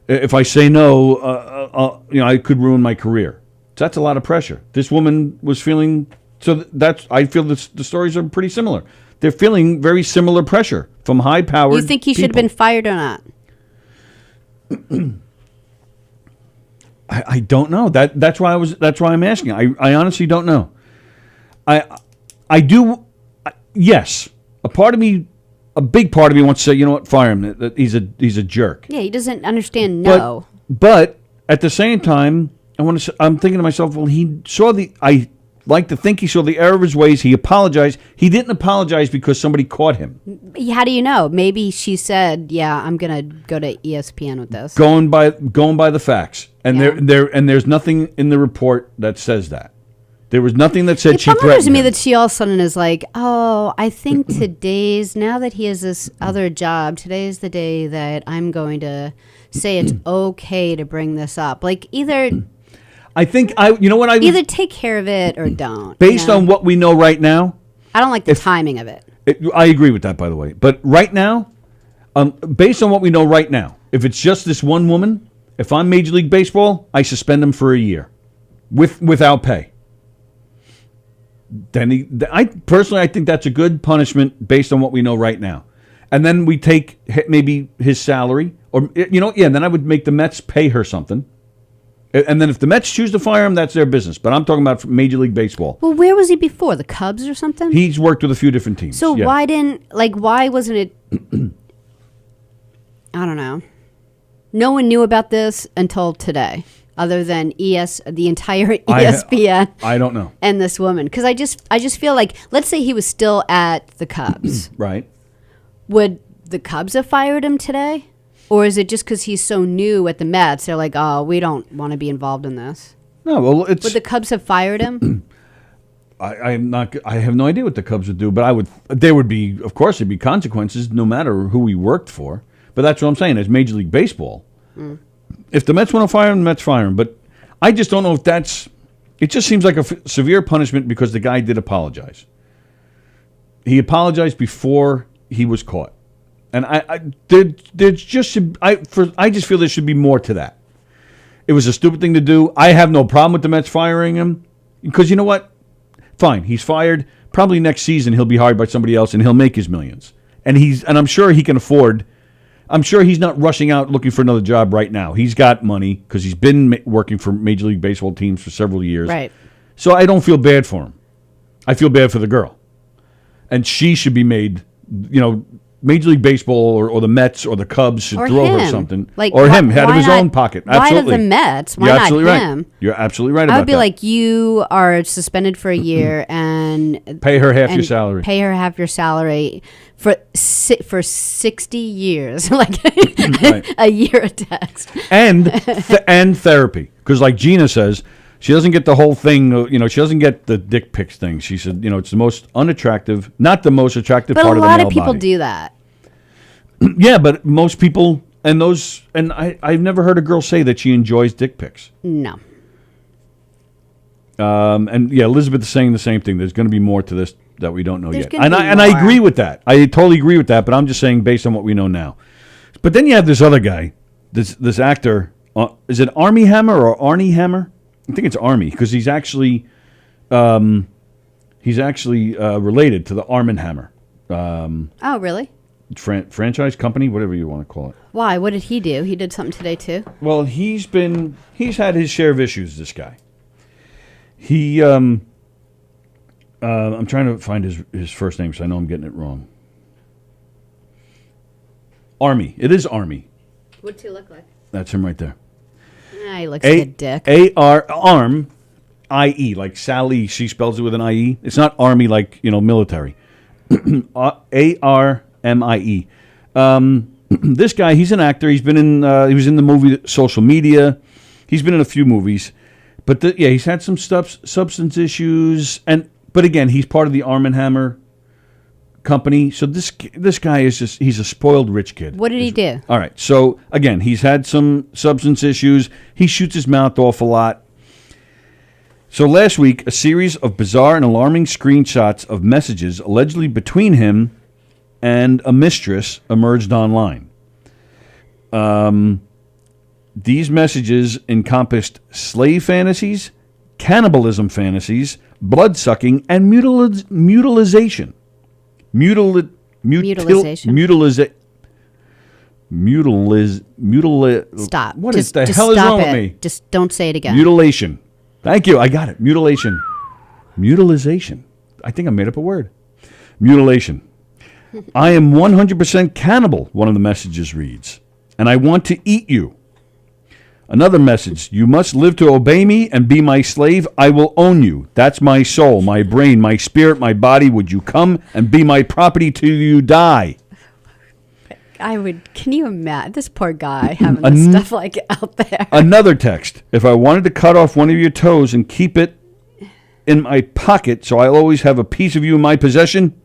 If I say no, I could ruin my career. So that's a lot of pressure. This woman was feeling. So I feel the stories are pretty similar. They're feeling very similar pressure from high-powered. You think he should have been fired or not? I don't know. That's why I'm asking. I honestly don't know. I do. Yes, a big part of me wants to say, you know what, fire him. That he's a jerk. Yeah, he doesn't understand. No, but at the same time, I'm thinking to myself, well, I like to think he saw the error of his ways. He apologized. He didn't apologize because somebody caught him. How do you know? Maybe she said, "Yeah, I'm gonna go to ESPN with this." Going by the facts, and there's nothing in the report that says that. There was nothing that said she threatened him. It bothers me that she all of a sudden is like, "Oh, I think now that he has this other job, today's the day that I'm going to say it's okay to bring this up." Like, either. I think either take care of it or don't. Based on what we know right now, I don't like the timing of it. I agree with that, by the way. But right now, based on what we know right now, if it's just this one woman, if I'm Major League Baseball, I suspend him for a year, without pay. Then I think that's a good punishment based on what we know right now, and then we take maybe his salary, or then I would make the Mets pay her something. And then if the Mets choose to fire him, that's their business. But I'm talking about Major League Baseball. Well, where was he before? The Cubs or something? He's worked with a few different teams. So why wasn't it... I don't know. No one knew about this until today, other than the entire ESPN. I don't know. And this woman. Because I just feel like, let's say he was still at the Cubs. Right. Would the Cubs have fired him today? Or is it just because he's so new at the Mets? They're like, oh, we don't want to be involved in this. No, well, would the Cubs have fired him? I have no idea what the Cubs would do, but there would be, of course, there'd be consequences no matter who he worked for. But that's what I'm saying. As Major League Baseball, if the Mets want to fire him, the Mets fire him. But I just don't know if that's. It just seems like a severe punishment because the guy did apologize. He apologized before he was caught. And I just feel there should be more to that. It was a stupid thing to do. I have no problem with the Mets firing him because you know what? Fine, he's fired. Probably next season he'll be hired by somebody else and he'll make his millions. And I'm sure he can afford. I'm sure he's not rushing out looking for another job right now. He's got money because he's been working for Major League Baseball teams for several years. Right. So I don't feel bad for him. I feel bad for the girl, and she should be made. Major League Baseball or the Mets or the Cubs should throw her something. Him, out of his own pocket. Absolutely. Why the Mets? Why You're not absolutely him? Right. You're absolutely right about that. I would be like, you are suspended for a year and... Pay her half your salary. Pay her half your salary for 60 years. A year of text. And therapy. Because like Gina says... She doesn't get the whole thing, she doesn't get the dick pics thing. She said, it's the most unattractive, not the most attractive part of the male body. But a lot of people do that. Yeah, but most people, and I've never heard a girl say that she enjoys dick pics. No. Elizabeth is saying the same thing. There's going to be more to this that we don't know yet. And I agree with that. I totally agree with that, but I'm just saying based on what we know now. But then you have this other guy, this actor, is it Armie Hammer or Arnie Hammer? I think it's Army because he's actually related to the Arm & Hammer. Oh, really? Franchise company, whatever you want to call it. Why? What did he do? He did something today too. Well, he's had his share of issues. This guy. He I'm trying to find his first name, so I know I'm getting it wrong. Army. It is Army. What's he look like? That's him right there. He looks like a dick. Arm IE, like Sallie, she spells it with an IE. It's not Army like, military. ARMIE. This guy, he's an actor. He's been he was in the movie Social Media. He's been in a few movies. But he's had some substance issues. But again, he's part of the Arm & Hammer company. So this guy he's a spoiled rich kid. What did he do? All right. So again, he's had some substance issues. He shoots his mouth off a lot. So last week, a series of bizarre and alarming screenshots of messages allegedly between him and a mistress emerged online. These messages encompassed slave fantasies, cannibalism fantasies, blood-sucking, and mutilization. Stop. What just, the just hell is stop wrong it. with me? Just don't say it again. Mutilation. Thank you. I got it. Mutilation. Mutilization. I think I made up a word. Mutilation. I am 100% cannibal, one of the messages reads, and I want to eat you. Another message, you must live to obey me and be my slave. I will own you. That's my soul, my brain, my spirit, my body. Would you come and be my property till you die? Can you imagine this poor guy having this stuff like out there? Another text, if I wanted to cut off one of your toes and keep it in my pocket so I'll always have a piece of you in my possession.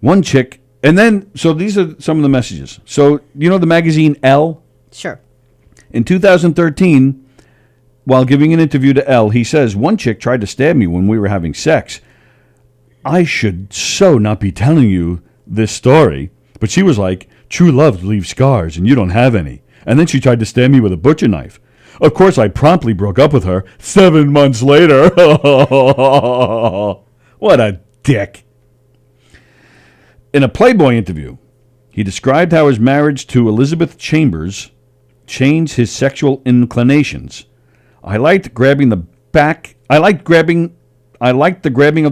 One chick, and then, so these are some of the messages. So, the magazine Elle? Sure. In 2013, while giving an interview to Elle, he says, one chick tried to stab me when we were having sex. I should so not be telling you this story, but she was like, true love leaves scars and you don't have any. And then she tried to stab me with a butcher knife. Of course, I promptly broke up with her 7 months later. What a dick. In a Playboy interview, he described how his marriage to Elizabeth Chambers changed his sexual inclinations. I liked the grabbing of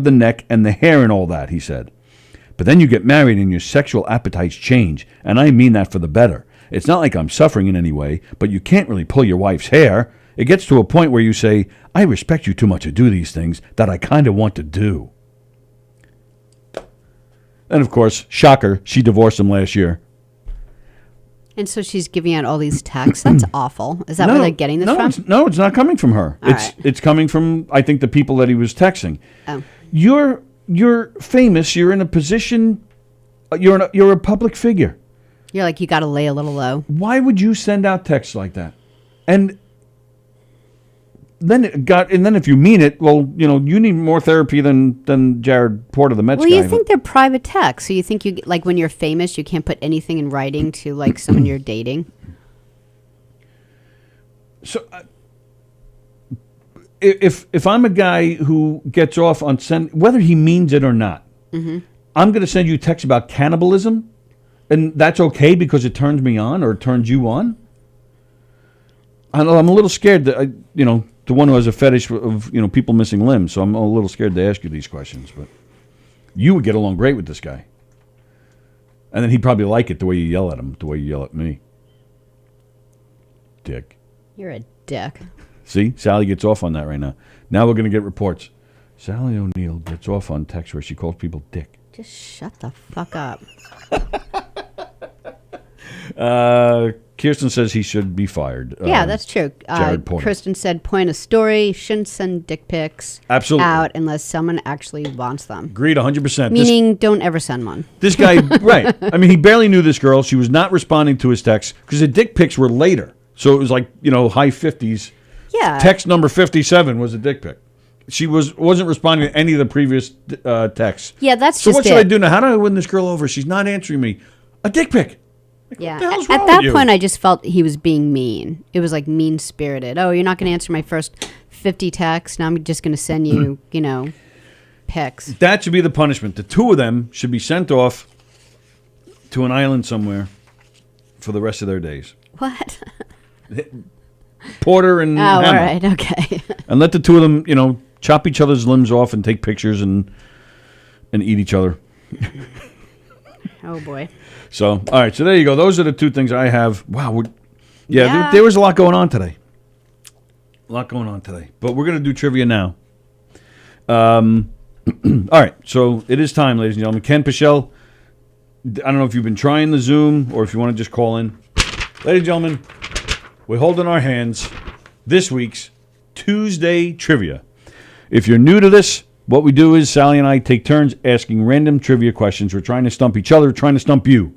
the neck and the hair and all that, he said. But then you get married and your sexual appetites change, and I mean that for the better. It's not like I'm suffering in any way, but you can't really pull your wife's hair. It gets to a point where you say, I respect you too much to do these things that I kind of want to do. And of course, shocker, she divorced him last year. And so she's giving out all these texts. That's awful. Is that where they're getting this from? It's not coming from her. It's coming from, I think, the people that he was texting. Oh. You're famous. You're in a position. You're a public figure. You're like, you got to lay a little low. Why would you send out texts like that? And then if you mean it, well, you need more therapy than Jared Porter, the Mets guy. Well, you think they're private texts, so you think like when you're famous, you can't put anything in writing to like someone you're dating. So, if I'm a guy who gets off on whether he means it or not, I'm going to send you texts about cannibalism, and that's okay because it turns me on or it turns you on. I'm a little scared that the one who has a fetish of people missing limbs, so I'm a little scared to ask you these questions. But you would get along great with this guy, and then he'd probably like it the way you yell at him, the way you yell at me. Dick. You're a dick. See, Sallie gets off on that right now. Now we're gonna get reports. Sallie O'Neill gets off on text where she calls people dick. Just shut the fuck up. Kirsten says he should be fired. Yeah, that's true. Jared Porter. Kristen said, point a story. Shouldn't send dick pics out unless someone actually wants them. Agreed 100%. Meaning, don't ever send one. This guy, right. I mean, he barely knew this girl. She was not responding to his texts because the dick pics were later. So it was like, high 50s. Yeah. Text number 57 was a dick pic. She wasn't responding to any of the previous texts. Yeah, that's so just what should I do now? How do I win this girl over? She's not answering me. A dick pic. Yeah. At that point, I just felt he was being mean. It was like mean-spirited. Oh, you're not going to answer my first 50 texts. Now I'm just going to send you, pics. That should be the punishment. The two of them should be sent off to an island somewhere for the rest of their days. What? Porter and Hammer. All right, okay. And let the two of them, chop each other's limbs off and take pictures and eat each other. Oh, boy. So, all right. So there you go. Those are the two things I have. Wow. There was a lot going on today. A lot going on today. But we're going to do trivia now. All right. So it is time, ladies and gentlemen. Ken Pichelle, I don't know if you've been trying the Zoom or if you want to just call in. Ladies and gentlemen, we're holding our hands this week's Tuesday trivia. If you're new to this, what we do is Sallie and I take turns asking random trivia questions. We're trying to stump each other, trying to stump you.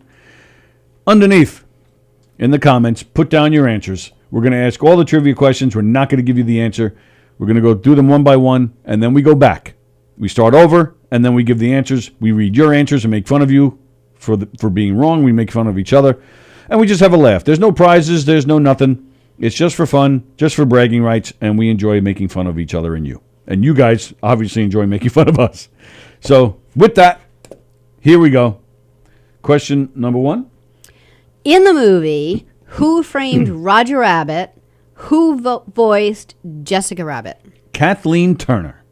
Underneath, in the comments, put down your answers. We're going to ask all the trivia questions. We're not going to give you the answer. We're going to go do them one by one, and then we go back. We start over, and then we give the answers. We read your answers and make fun of you for being wrong. We make fun of each other, and we just have a laugh. There's no prizes. There's no nothing. It's just for fun, just for bragging rights, and we enjoy making fun of each other and you. And you guys obviously enjoy making fun of us. So with that, here we go. Question number 1. In the movie, who framed Roger Rabbit? Who voiced Jessica Rabbit? Kathleen Turner.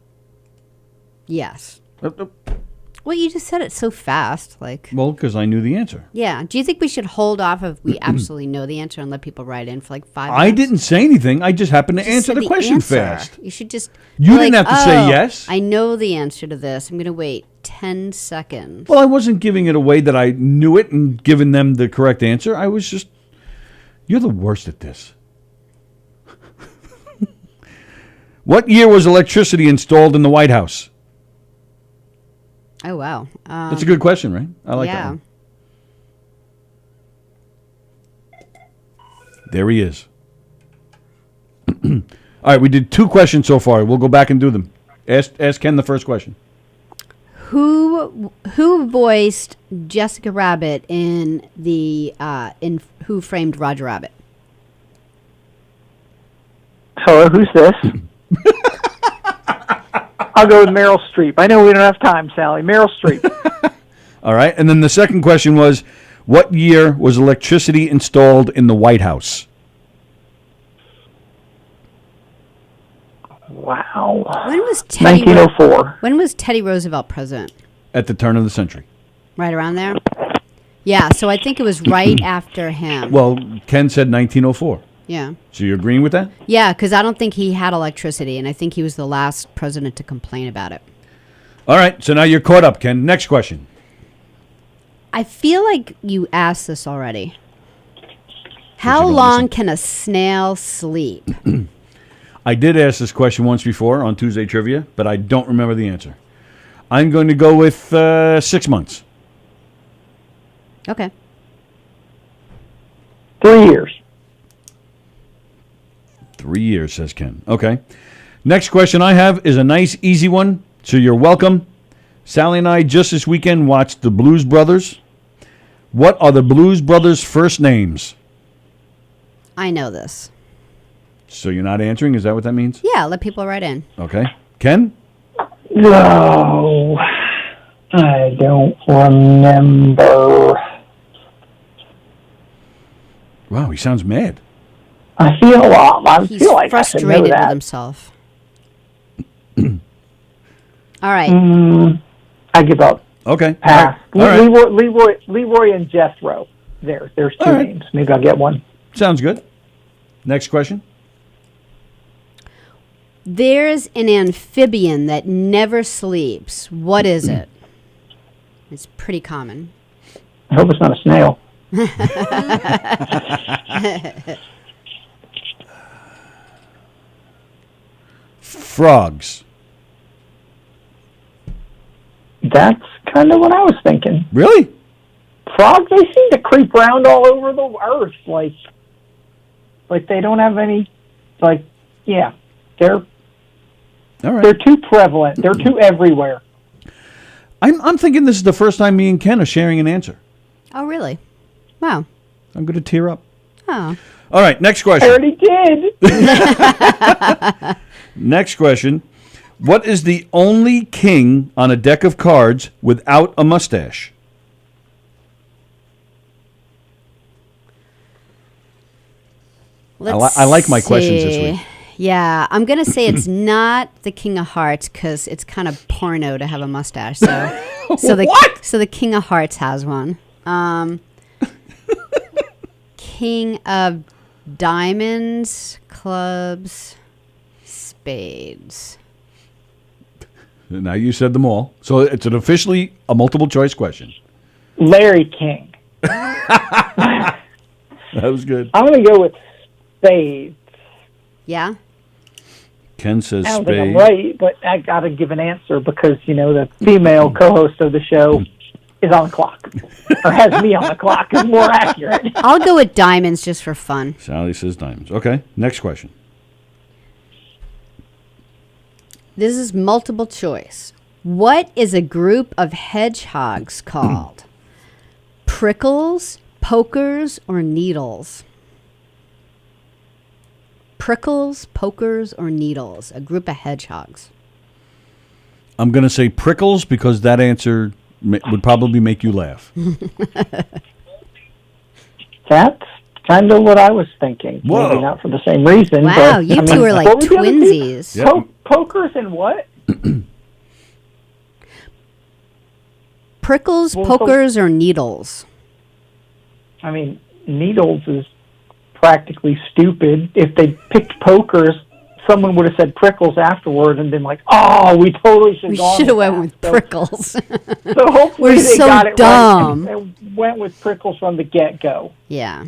Yes. Well, you just said it so fast. Well, because I knew the answer. Yeah. Do you think we should hold off if we absolutely know the answer and let people write in for 5 minutes? I didn't say anything. I just happened to answer the question fast. You should just... You didn't have to say yes. I know the answer to this. I'm going to wait 10 seconds. Well, I wasn't giving it away that I knew it and giving them the correct answer. I was just... You're the worst at this. What year was electricity installed in the White House? Oh, wow. That's a good question, right? I like that one. There he is. All right, we did 2 questions so far. We'll go back and do them. Ask Ken the first question. Who voiced Jessica Rabbit in in Who Framed Roger Rabbit? Hello, who's this? I'll go with Meryl Streep. I know we don't have time, Sallie. Meryl Streep. All right, and then the second question was, what year was electricity installed in the White House? Wow. When was Teddy 1904. When was Teddy Roosevelt president? At the turn of the century. Right around there? Yeah, so I think it was right after him. Well, Ken said 1904. Yeah. So you're agreeing with that? Yeah, because I don't think he had electricity, and I think he was the last president to complain about it. All right, so now you're caught up, Ken. Next question. I feel like you asked this already. How long can a snail sleep? I did ask this question once before on Tuesday Trivia, but I don't remember the answer. I'm going to go with 6 months. Okay. 3 years. 3 years, says Ken. Okay. Next question I have is a nice, easy one, so you're welcome. Sallie and I just this weekend watched the Blues Brothers. What are the Blues Brothers' first names? I know this. So you're not answering? Is that what that means? Yeah, let people write in. Okay. Ken? No, I don't remember. Wow, he sounds mad. I feel He's like frustrated I should know with that. himself. All right. I give up. Okay. Pass. All right. Leroy and Jethro. There's 2 right. names. Maybe I'll get one. Sounds good. Next question. There's an amphibian that never sleeps. What is it? It's pretty common. I hope it's not a snail. Frogs. That's kind of what I was thinking. Really? Frogs, they seem to creep around all over the earth. Like they don't have any, yeah. They're All right. They're too prevalent. They're too everywhere. I'm thinking this is the first time me and Ken are sharing an answer. Oh, really? Wow. I'm going to tear up. Oh. All right, next question. I already did. Next question. What is the only king on a deck of cards without a mustache? I like my questions this week. Yeah, I'm going to say it's not the King of Hearts because it's kind of porno to have a mustache. So, What? So the King of Hearts has one. King of Diamonds, Clubs. spades. Now you said them all. So it's officially a multiple choice question. Larry King. That was good. I'm going to go with spades. Yeah? Ken says I don't think I'm spade. right, but I got to give an answer because, the female co-host of the show is on the clock. Or has me on the clock, is more accurate. I'll go with diamonds just for fun. Sallie says diamonds. Okay, next question. This is multiple choice. What is a group of hedgehogs called? Prickles, pokers, or needles? Prickles, pokers, or needles? A group of hedgehogs. I'm going to say prickles because that answer would probably make you laugh. That's kind of what I was thinking. Whoa. Maybe not for the same reason. Wow, but, you two are like what were the other two? twinsies. Yep. Pokers and what? Prickles, Well, pokers, or needles? I mean, needles is practically stupid. If they picked pokers, someone would have said prickles afterward and been like, "Oh, we totally should We have should have went with that." prickles. So hopefully We're they so got it dumb. right and went with prickles from the get-go. Yeah.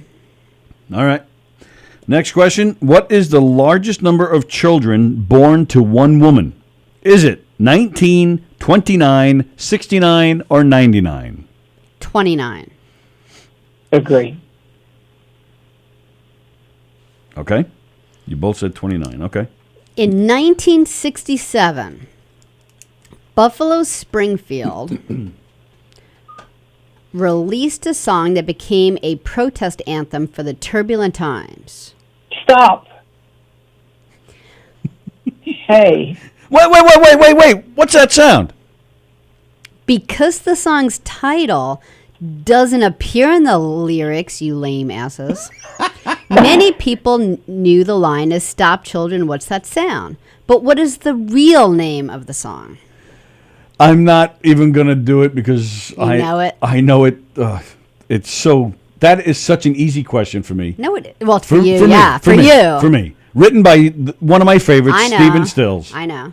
All right. Next question. What is the largest number of children born to one woman? Is it 19, 29, 69, or 99? 29. Agree. Okay. You both said 29. Okay. In 1967, Buffalo Springfield released a song that became a protest anthem for the turbulent times. Stop. Hey. Wait. What's that sound? Because the song's title doesn't appear in the lyrics, you lame asses, many people knew the line as "Stop Children, What's That Sound?" But what is the real name of the song? I'm not even going to do it because You know it? I know it. It's so... That is such an easy question for me. No, well, for you, me, yeah, for me, you. For me. Written by one of my favorites, I know. Stephen Stills. I know.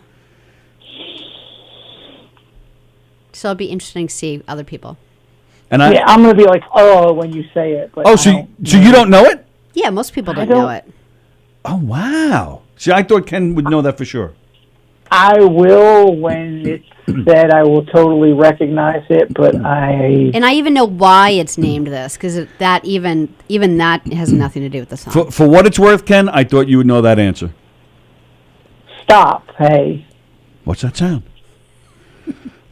So it'll be interesting to see other people. And Yeah, I'm going to be like, "Oh," when you say it. But so you don't know it? Yeah, most people don't don't- know it. Oh, wow. See, I thought Ken would know that for sure. I will when it's said. I will totally recognize it, but And I even know why it's named this, because that even that has nothing to do with the song. For what it's worth, Ken, I thought you would know that answer. Stop. Hey. What's that sound?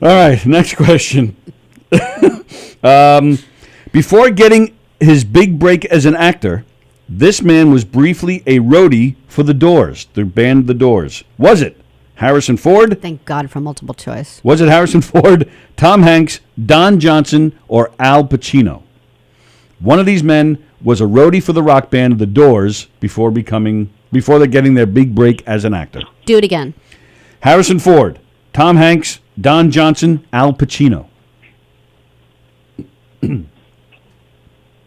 All right, next question. Before getting his big break as an actor, this man was briefly a roadie for The Doors, the band The Doors. Was it Harrison Ford? Thank God for multiple choice. Was it Harrison Ford, Tom Hanks, Don Johnson, or Al Pacino? One of these men was a roadie for the rock band The Doors before they're getting their big break as an actor. Do it again. Harrison Ford, Tom Hanks, Don Johnson, Al Pacino.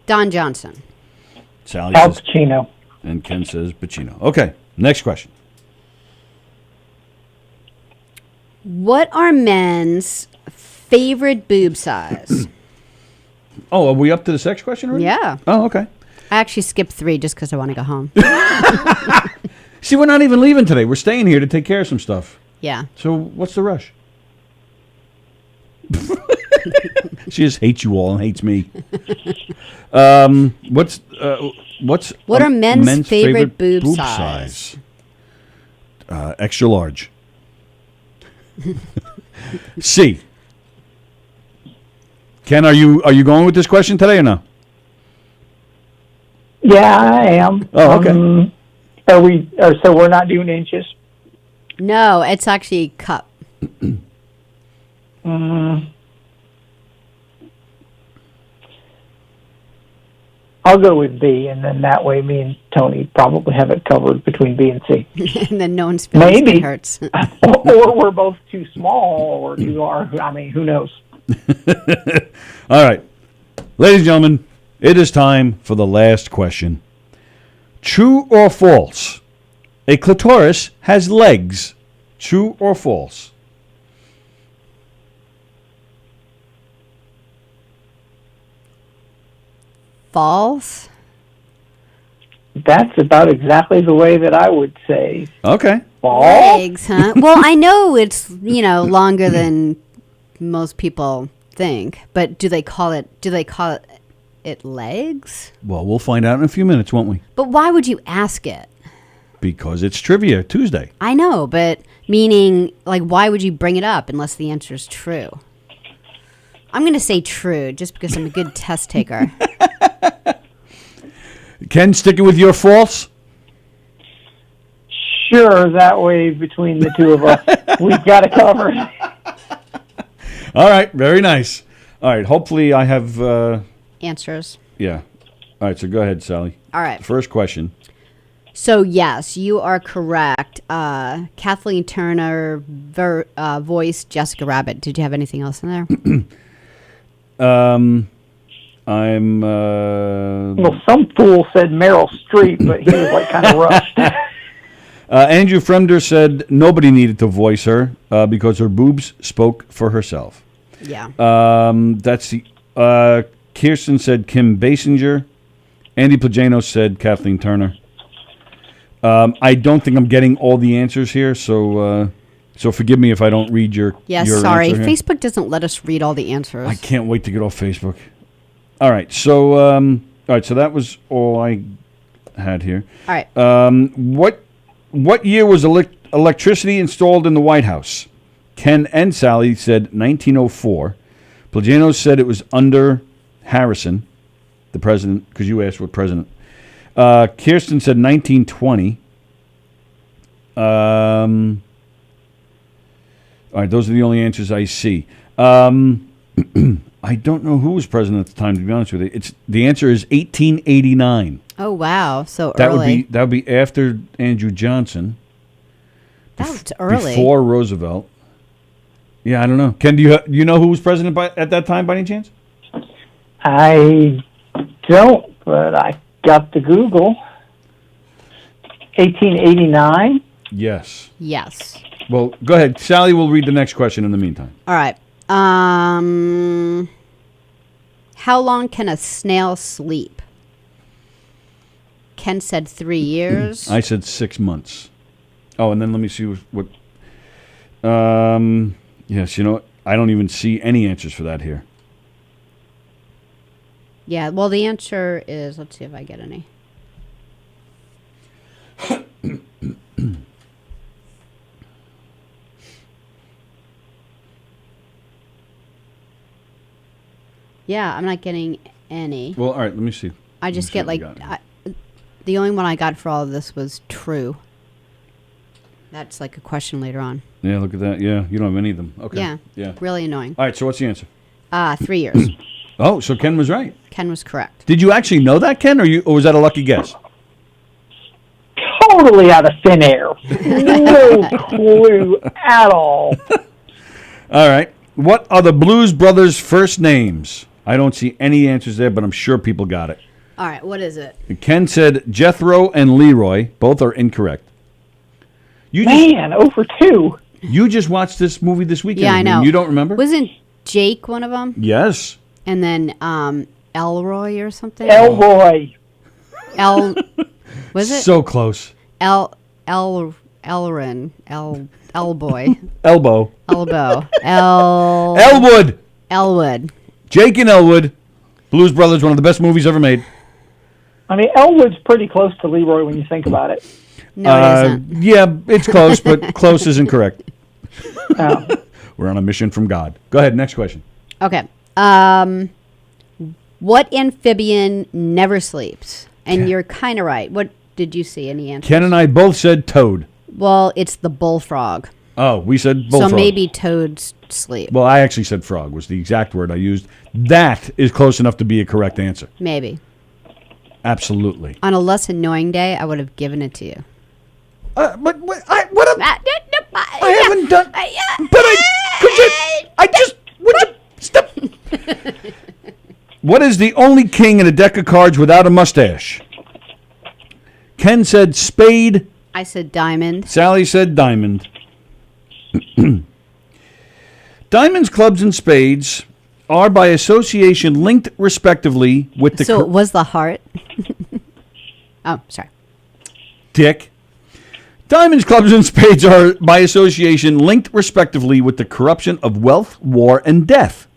Don Johnson. Sallie Al says, Pacino. and Ken says Pacino. Okay, next question. What are men's favorite boob size? Oh, are we up to the sex question already? Yeah. Oh, okay. I actually skipped 3 just because I want to go home. See, we're not even leaving today. We're staying here to take care of some stuff. Yeah. So what's the rush? She just hates you all and hates me. What are men's favorite boob size? Extra large. C. Ken, are you going with this question today or no? Yeah, I am. Oh, okay. So we're not doing inches? No, it's actually cup. I'll go with B, and then that way me and Tony probably have it covered between B and C. And then no one's feelings Maybe. get hurts. Or we're both too small or too large. I mean, who knows? All right. Ladies and gentlemen, it is time for the last question. True or false? A clitoris has legs. True or false? False. That's about exactly the way that I would say. Okay. False. Legs, huh? Well, I know it's, longer than most people think, but do they call it legs? Well, we'll find out in a few minutes, won't we? But why would you ask it? Because it's Trivia Tuesday. I know, but meaning, why would you bring it up unless the answer is true? I'm going to say true, just because I'm a good test taker. Ken, sticking with your false? Sure, that way between the two of us, we've got it covered. All right, very nice. All right, hopefully I have... Answers. Yeah. All right, so go ahead, Sally. All right. First question. So, yes, you are correct. Kathleen Turner voiced Jessica Rabbit. Did you have anything else in there? I'm... Well, some fool said Meryl Streep, but he was kind of rushed. Andrew Fremder said nobody needed to voice her because her boobs spoke for herself. Yeah. That's the... Kirsten said Kim Basinger. Andy Plagano said Kathleen Turner. I don't think I'm getting all the answers here, so forgive me if I don't read your sorry. answer here. Facebook doesn't let us read all the answers. I can't wait to get off Facebook. All right, so so that was all I had here. All right. What year was electricity installed in the White House? Ken and Sally said 1904. Plagano said it was under Harrison, the president, because you asked what president. Kirsten said 1920. All right, those are the only answers I see. I don't know who was president at the time, to be honest with you. The answer is 1889. Oh, wow. So That early. would be after Andrew Johnson. That was early. Before Roosevelt. Yeah, I don't know. Ken, do you know who was president at that time by any chance? I don't, but I got the Google. 1889? Yes. Yes. Well, go ahead. Sally will read the next question in the meantime. All right. How long can a snail sleep? Ken said 3 years. I said 6 months. Oh, and then let me see what yes, you know what? I don't even see any answers for that here. Yeah, well, the answer is, let's see if I get any. Yeah, I'm not getting any. Well, all right, let me see. I just get the only one I got for all of this was true. That's like a question later on. Yeah, look at that. Yeah, you don't have any of them. Okay. Yeah. Yeah. Really annoying. All right, so what's the answer? 3 years. Oh, so Ken was right. Ken was correct. Did you actually know that, Ken, or was that a lucky guess? Totally out of thin air. No clue at all. All right. What are the Blues Brothers' first names? I don't see any answers there, but I'm sure people got it. All right, what is it? Ken said Jethro and Leroy. Both are incorrect. Over 2. You just watched this movie this weekend. Yeah, I know. You don't remember? Wasn't Jake one of them? Yes. And then Elroy or something? Elroy. Was it? So close. Elboy. Elbow. Elwood. Elwood. Jake and Elwood. Blues Brothers, one of the best movies ever made. I mean, Elwood's pretty close to Leroy when you think about it. No, it isn't. Yeah, it's close, but close isn't correct. Oh. We're on a mission from God. Go ahead, next question. Okay. What amphibian never sleeps? And you're kind of right. What did you see? Any answers? Ken and I both said toad. Well, it's the bullfrog. Oh, we said bullfrog. So maybe toads sleep. Well, I actually said frog was the exact word I used. That is close enough to be a correct answer. Maybe. Absolutely. On a less annoying day, I would have given it to you. I haven't done. Would you stop? What is the only king in a deck of cards without a mustache? Ken said spade. I said diamond. Sallie said diamond. Diamonds, clubs, and spades are by association linked respectively with the... So it was the heart. Oh, sorry. Dick. Diamonds, clubs, and spades are by association linked respectively with the corruption of wealth, war, and death.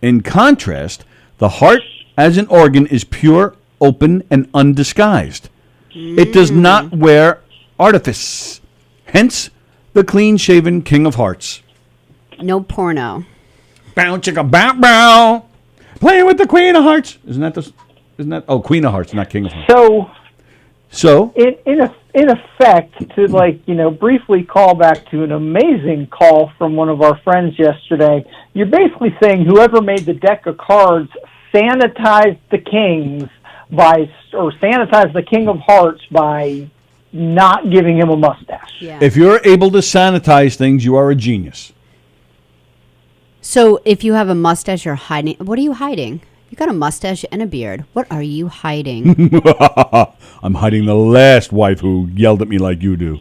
In contrast, the heart as an organ is pure, open, and undisguised. It does not wear artifice. Hence, the clean-shaven king of hearts. No porno. Bow chicka bow bow. Playing with the queen of hearts. Isn't that oh, queen of hearts, not king of hearts. So in effect, to briefly call back to an amazing call from one of our friends yesterday, you're basically saying whoever made the deck of cards sanitized the sanitized the king of hearts by not giving him a mustache. Yeah. if you're able to sanitize things, you are a genius. So if you have a mustache, you're hiding. What are you hiding? You got a mustache and a beard. What are you hiding? I'm hiding the last wife who yelled at me like you do.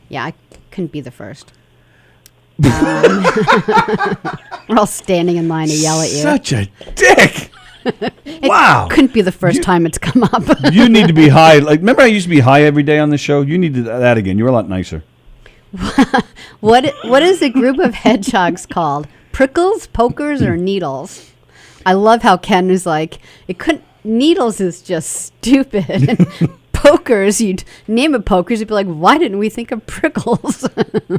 Yeah, I couldn't be the first. We're all standing in line to yell at you. Such a dick. Wow. Couldn't be the first time it's come up. You need to be high. Like, remember I used to be high every day on this show? You need to do that again. You're a lot nicer. What is a group of hedgehogs called? Prickles, pokers, or needles? I love how Ken was like, needles is just stupid. And pokers, you'd name it pokers, you'd be like, why didn't we think of prickles?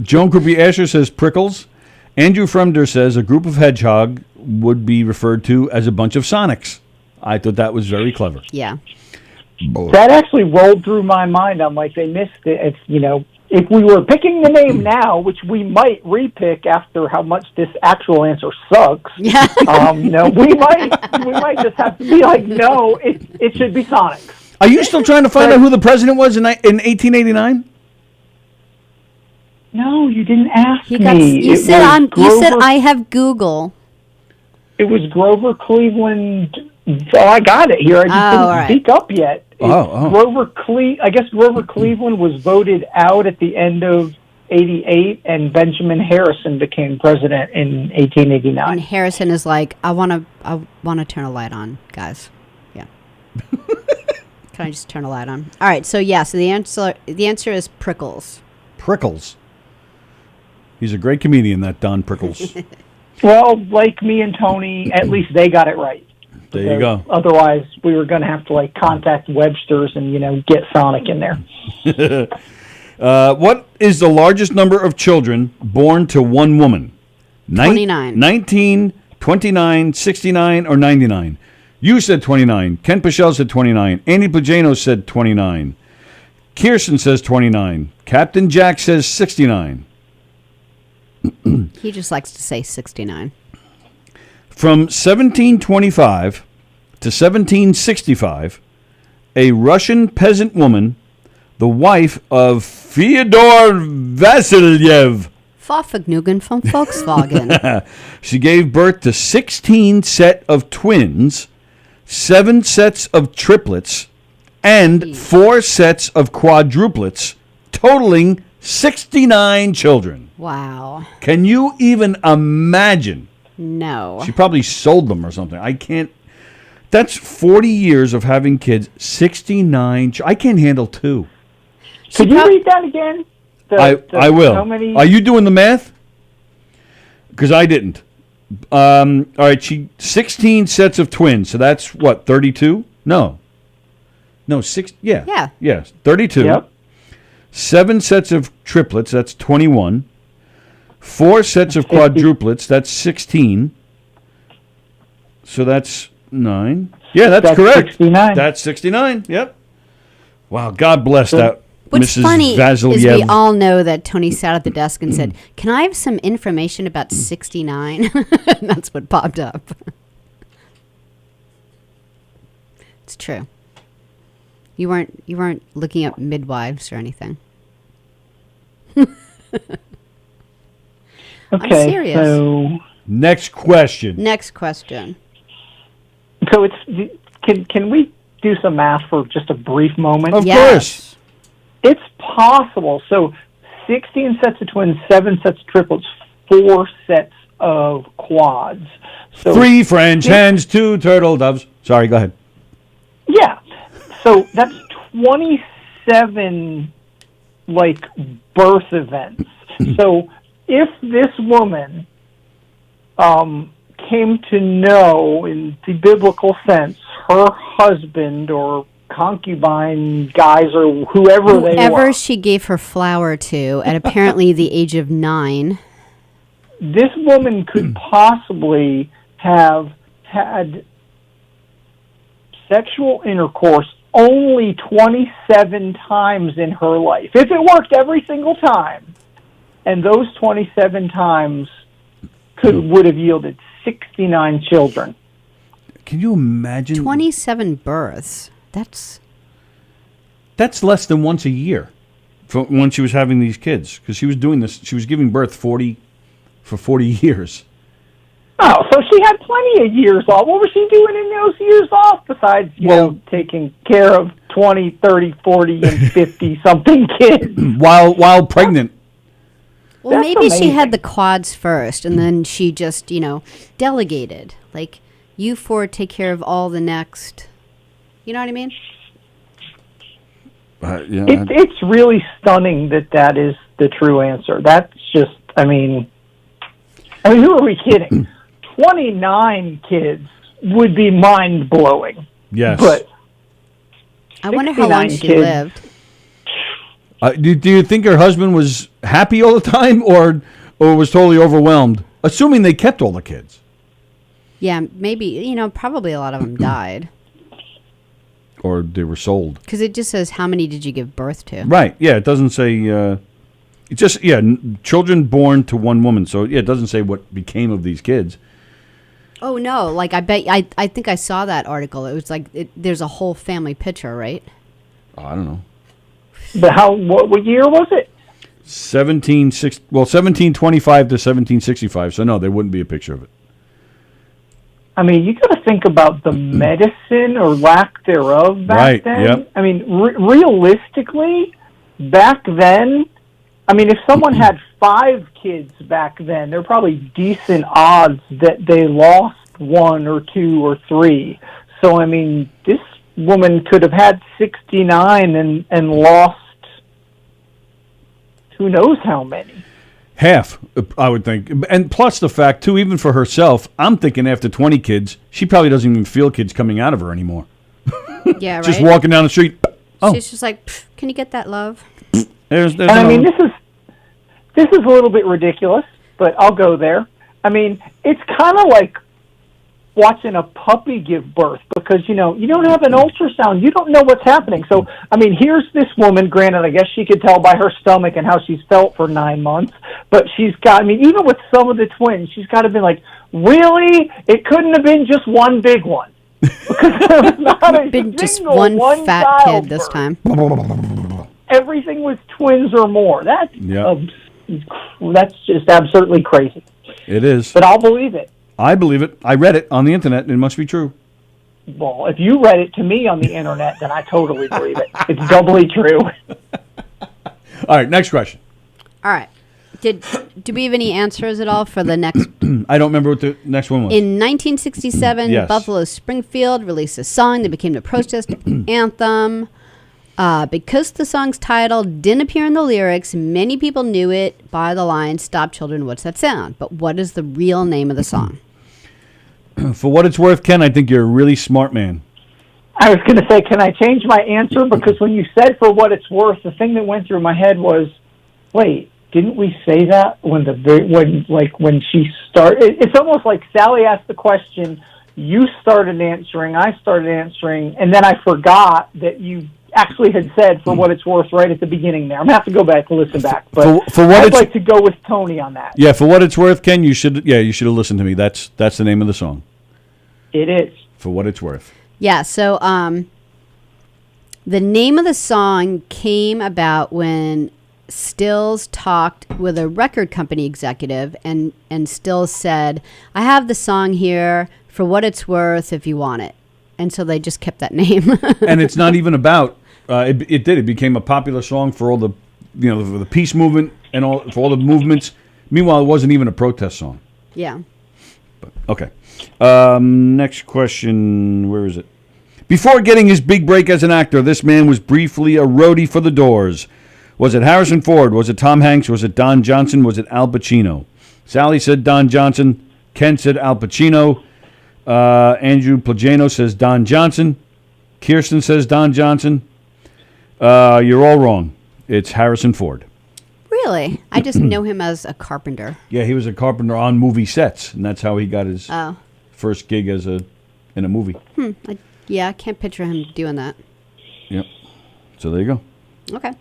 Joan Groupie Asher says prickles. Andrew Fremder says a group of hedgehog would be referred to as a bunch of Sonics. I thought that was very clever. Yeah. That actually rolled through my mind. I'm like, they missed it. It's, if we were picking the name now, which we might repick after how much this actual answer sucks, Yeah. we might just have to be like, no, it should be Sonics. Are you still trying to find out who the president was in 1889? No, you didn't ask You me. said I have Google. It was Grover Cleveland. Oh, I got it here. I just didn't speak up yet. I guess Grover Cleveland was voted out at the end of '88, and Benjamin Harrison became president in 1889. And Harrison is like, I want to turn a light on, guys. Yeah. Can I just turn a light on? All right. So so the answer is Prickles. Prickles. He's a great comedian, that Don Prickles. Well, like me and Tony, at least they got it right. There you go. Otherwise, we were going to have to contact Webster's and get Sonic in there. What is the largest number of children born to one woman? 29. 19, 29, 69, or 99? You said 29. Ken Pichelle said 29. Andy Pagano said 29. Kirsten says 29. Captain Jack says 69. He just likes to say 69. From 1725 to 1765, a Russian peasant woman, the wife of Fyodor Vasilyev, Vergnügen from Volkswagen. she gave birth to 16 set of twins, 7 sets of triplets, and 4 sets of quadruplets, totaling 69 children. Wow. Can you even imagine? No. She probably sold them or something. I can't. That's 40 years of having kids. 69. I can't handle 2. Could you read that again? I will. How many? Are you doing the math? Because I didn't. All right. 16 sets of twins. So that's what? 32? No. 6. Yeah. Yeah. Yes. 32. Yep. 7 sets of triplets. That's 21. 4 sets of quadruplets, that's 16. So that's 9. Yeah, that's correct. 69. That's 69, yep. Wow, God bless that What's Mrs. funny Vasilyev. is we all know that Tony sat at the desk and said, can I have some information about 69? And that's what popped up. It's true. You weren't looking up midwives or anything. Okay, I'm serious. so Next question. Next question. it's can we do some math for just a brief moment? Of Yes. course. It's possible. So 16 sets of twins, 7 sets of triplets, 4 sets of quads. So 3 French hens, 2 turtle doves. Sorry, go ahead. yeah. So that's 27 birth events. So if this woman came to know, in the biblical sense, her husband or concubine guys or whoever they were, Whoever she gave her flower to at apparently the age of 9. this woman could possibly have had sexual intercourse only 27 times in her life. If it worked every single time, and those 27 times would have yielded 69 children. Can you imagine? 27 births. That's That's less than once a year when she was having these kids, because she was doing this. She was giving birth for 40 years. Oh, so she had plenty of years off. What was she doing in those years off besides, you know, taking care of 20, 30, 40, and 50-something kids? While pregnant. Well, That's maybe she amazing. had the quads first, and then she just, delegated. Like, you 4 take care of all the next. You know what I mean? Yeah, It's really stunning that is the true answer. That's just, I mean, who are we kidding? 29 kids would be mind-blowing. yes. But I wonder how long 69 she kids. lived. Do you think her husband was happy all the time, or was totally overwhelmed? Assuming they kept all the kids. Yeah, maybe, probably a lot of them died. Or they were sold. Because it just says, how many did you give birth to? Right. Yeah, it doesn't say. It's just children born to one woman. So it doesn't say what became of these kids. Oh, no. Like, I think I saw that article. It was like, there's a whole family picture, right? Oh, I don't know. But what year was it? 1725 to 1765. So no, there wouldn't be a picture of it. I mean, you got to think about the medicine or lack thereof back then. Yep. I mean, realistically, back then, I mean, if someone had 5 kids back then, there are probably decent odds that they lost 1 or 2 or 3. So, I mean, this woman could have had 69 and lost who knows how many. Half, I would think. And plus the fact, too, even for herself, I'm thinking after 20 kids, she probably doesn't even feel kids coming out of her anymore. Yeah, right. Just walking down the street. Oh, She's just like, "Pff, can you get that love? there's And I mean, another- this is a little bit ridiculous, but I'll go there. I mean, it's kind of like watching a puppy give birth because, you don't have an ultrasound. You don't know what's happening. So, I mean, here's this woman. Granted, I guess she could tell by her stomach and how she's felt for 9 months. But even with some of the twins, she's got to have been like, really? It couldn't have been just one big one. Because there was not a Been just single one fat child kid this birth. time. Everything was twins or more. That's Yep. that's just absolutely crazy. It is. But I'll believe it. I believe it. I read it on the internet. It must be true. Well, if you read it to me on the internet, then I totally believe it. It's doubly true. All right, next question. All right. Do we have any answers at all for the next? I don't remember what the next one was. In 1967, Yes. Buffalo Springfield released a song that became the protest anthem. Because the song's title didn't appear in the lyrics, many people knew it by the line, "Stop children, what's that sound?" But what is the real name of the song? For what it's worth, Ken, I think you're a really smart man. I was going to say, can I change my answer? Because when you said for what it's worth, the thing that went through my head was, wait, didn't we say that when she started? It's almost like Sallie asked the question, you started answering, I started answering, and then I forgot that you actually had said for what it's worth right at the beginning there. I'm going to have to go back to listen back. But For what I'd it's- like to go with Tony on that. Yeah, for what it's worth, Ken, you should have listened to me. That's the name of the song. It is. For what it's worth. Yeah, so the name of the song came about when Stills talked with a record company executive, and Stills said, "I have the song here for what it's worth if you want it." And so they just kept that name. And it's not even about. It became a popular song for all the, for the peace movement and for all the movements. Meanwhile, it wasn't even a protest song. Yeah. But, okay. Next question. Where is it? Before getting his big break as an actor, this man was briefly a roadie for the Doors. Was it Harrison Ford? Was it Tom Hanks? Was it Don Johnson? Was it Al Pacino? Sallie said Don Johnson. Ken said Al Pacino. Andrew Plagano says Don Johnson. Kirsten says Don Johnson. You're all wrong. It's Harrison Ford. Really? I just know him as a carpenter. Yeah, he was a carpenter on movie sets, and that's how he got his first gig in a movie. I can't picture him doing that. Yep. So there you go. Okay.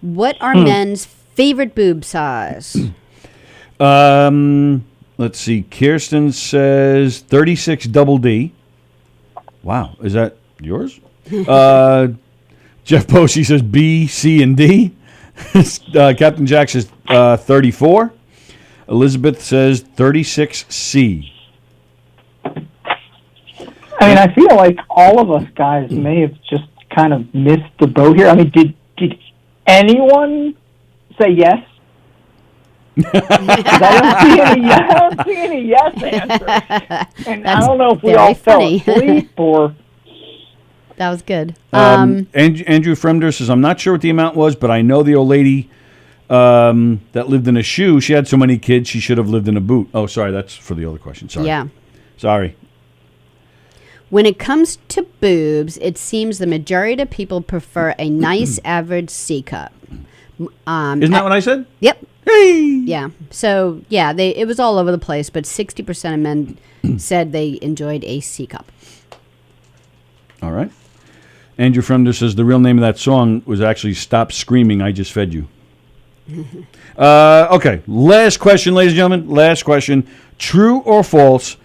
What are men's favorite boob size? Let's see. Kirsten says 36 double D. Wow. Is that yours? Jeff Posey says B, C, and D. Captain Jack says 34. Elizabeth says 36C. I mean, I feel like all of us guys may have just kind of missed the boat here. I mean, did anyone say yes? I don't see any yes answers. And I don't know if we all fell asleep or... That was good. Andrew Fremder says, I'm not sure what the amount was, but I know the old lady that lived in a shoe. She had so many kids, she should have lived in a boot. Oh, sorry, that's for the other question. Sorry. Yeah. Sorry. When it comes to boobs, it seems the majority of people prefer a nice average C cup. Isn't that what I said? Yep. Hey! Yeah. So, yeah, it was all over the place, but 60% of men said they enjoyed a C cup. All right. Andrew Fremder says the real name of that song was actually Stop Screaming, I Just Fed You. Okay. Last question, ladies and gentlemen. Last question. True or false,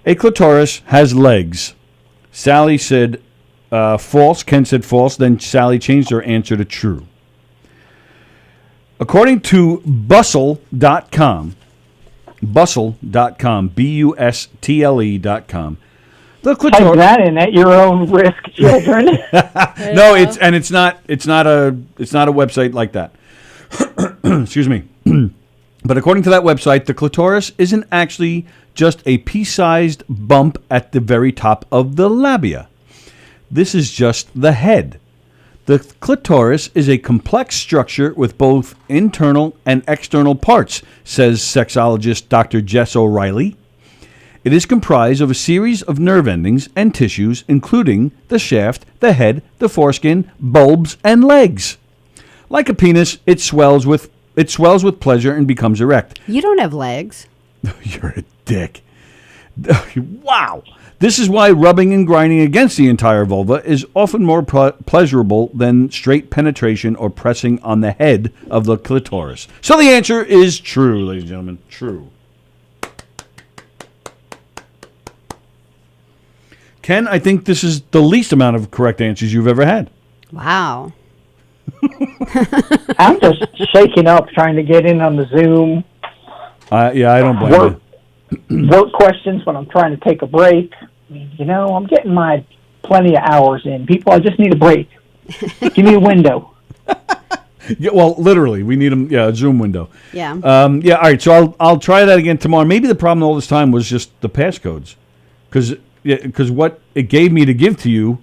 a clitoris has legs? Sallie said false. Ken said false. Then Sallie changed her answer to true. According to bustle.com, bustle.com, the clitoris. Type that in at your own risk, children. No, it's not a website like that. Excuse me. But according to that website, the clitoris isn't actually just a pea-sized bump at the very top of the labia. This is just the head. The clitoris is a complex structure with both internal and external parts, says sexologist Dr. Jess O'Reilly. It is comprised of a series of nerve endings and tissues, including the shaft, the head, the foreskin, bulbs, and legs. Like a penis, it swells with pleasure and becomes erect. You don't have legs. You're a dick. Wow. This is why rubbing and grinding against the entire vulva is often more pleasurable than straight penetration or pressing on the head of the clitoris. So the answer is true, ladies and gentlemen. True. Ken, I think this is the least amount of correct answers you've ever had. Wow. I'm just shaking up trying to get in on the Zoom. Yeah, I don't blame you. Work questions when I'm trying to take a break. I'm getting my plenty of hours in. People, I just need a break. Give me a window. Yeah, well, literally, we need them. Yeah, a Zoom window. Yeah. Yeah. All right. So I'll try that again tomorrow. Maybe the problem all this time was just the passcodes, because what it gave me to give to you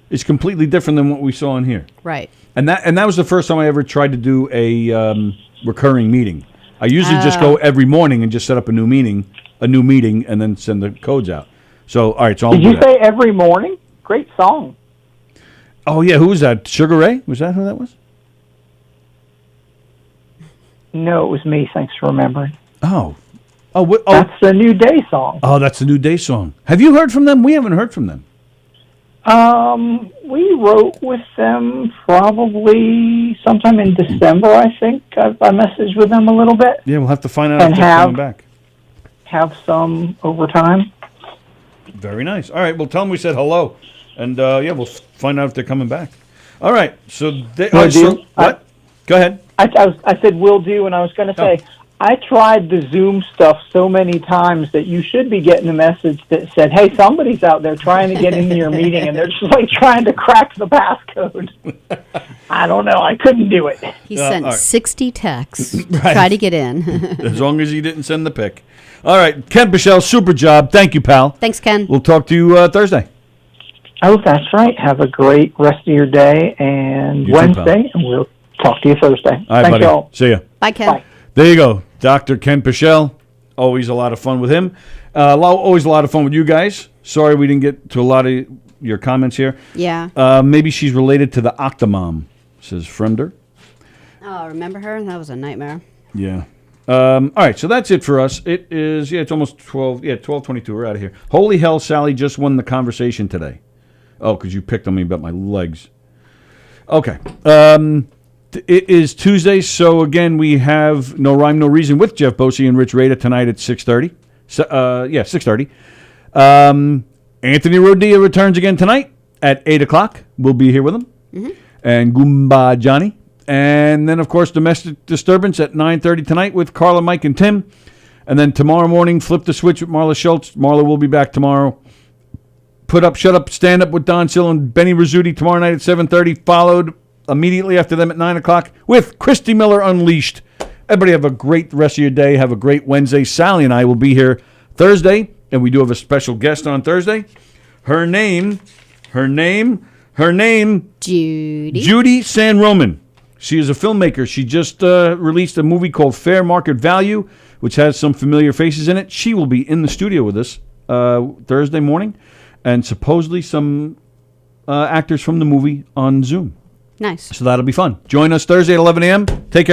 is completely different than what we saw in here. Right. And that was the first time I ever tried to do a recurring meeting. I usually just go every morning and just set up a new meeting, and then send the codes out. So, all right. So Did you say every morning? Great song. Oh yeah, who was that? Sugar Ray? Was that who that was? No, it was me. Thanks for remembering. Oh. That's the New Day song. Oh, that's the New Day song. Have you heard from them? We haven't heard from them. We wrote with them probably sometime in December, I think. I messaged with them a little bit. Yeah, we'll have to find out if they're coming back. Have some overtime. Very nice. All right, well, tell them we said hello. And, we'll find out if they're coming back. All right, so... What? Go ahead. I said will do, and I was going to say, I tried the Zoom stuff so many times that you should be getting a message that said, hey, somebody's out there trying to get into your meeting, and they're just like trying to crack the passcode. I don't know. I couldn't do it. He sent all right. 60 texts to try to get in. As long as he didn't send the pic. All right, Ken Pichelle, super job. Thank you, pal. Thanks, Ken. We'll talk to you Thursday. Oh, that's right. Have a great rest of your day and You too, Wednesday, and we'll talk to you Thursday. All right, Thanks, buddy. y'all. See ya. Bye, Ken. Bye. There you go. Dr. Ken Pichelle. Always a lot of fun with him. Always a lot of fun with you guys. Sorry we didn't get to a lot of your comments here. Yeah. Maybe she's related to the Octomom, says Fremder. Oh, remember her? That was a nightmare. Yeah. All right, so that's it for us. It is, it's almost 12. Yeah, 12:22. We're out of here. Holy hell, Sallie just won the conversation today. Oh, because you picked on me about my legs. Okay. It is Tuesday, so again, we have No Rhyme, No Reason with Jeff Bosey and Rich Rada tonight at 6:30. 6:30. Anthony Rodia returns again tonight at 8 o'clock. We'll be here with him. Mm-hmm. And Goomba Johnny. And then, of course, Domestic Disturbance at 9:30 tonight with Carla, Mike, and Tim. And then tomorrow morning, Flip the Switch with Marla Schultz. Marla will be back tomorrow. Put Up, Shut Up, Stand Up with Don Sill and Benny Rizzuti tomorrow night at 7:30, followed immediately after them at 9 o'clock with Christy Miller Unleashed. Everybody have a great rest of your day. Have a great Wednesday. Sallie and I will be here Thursday, and we do have a special guest on Thursday. Her name, Judy San Roman. She is a filmmaker. She just released a movie called Fair Market Value, which has some familiar faces in it. She will be in the studio with us Thursday morning, and supposedly some actors from the movie on Zoom. Nice. So that'll be fun. Join us Thursday at 11 a.m. Take care.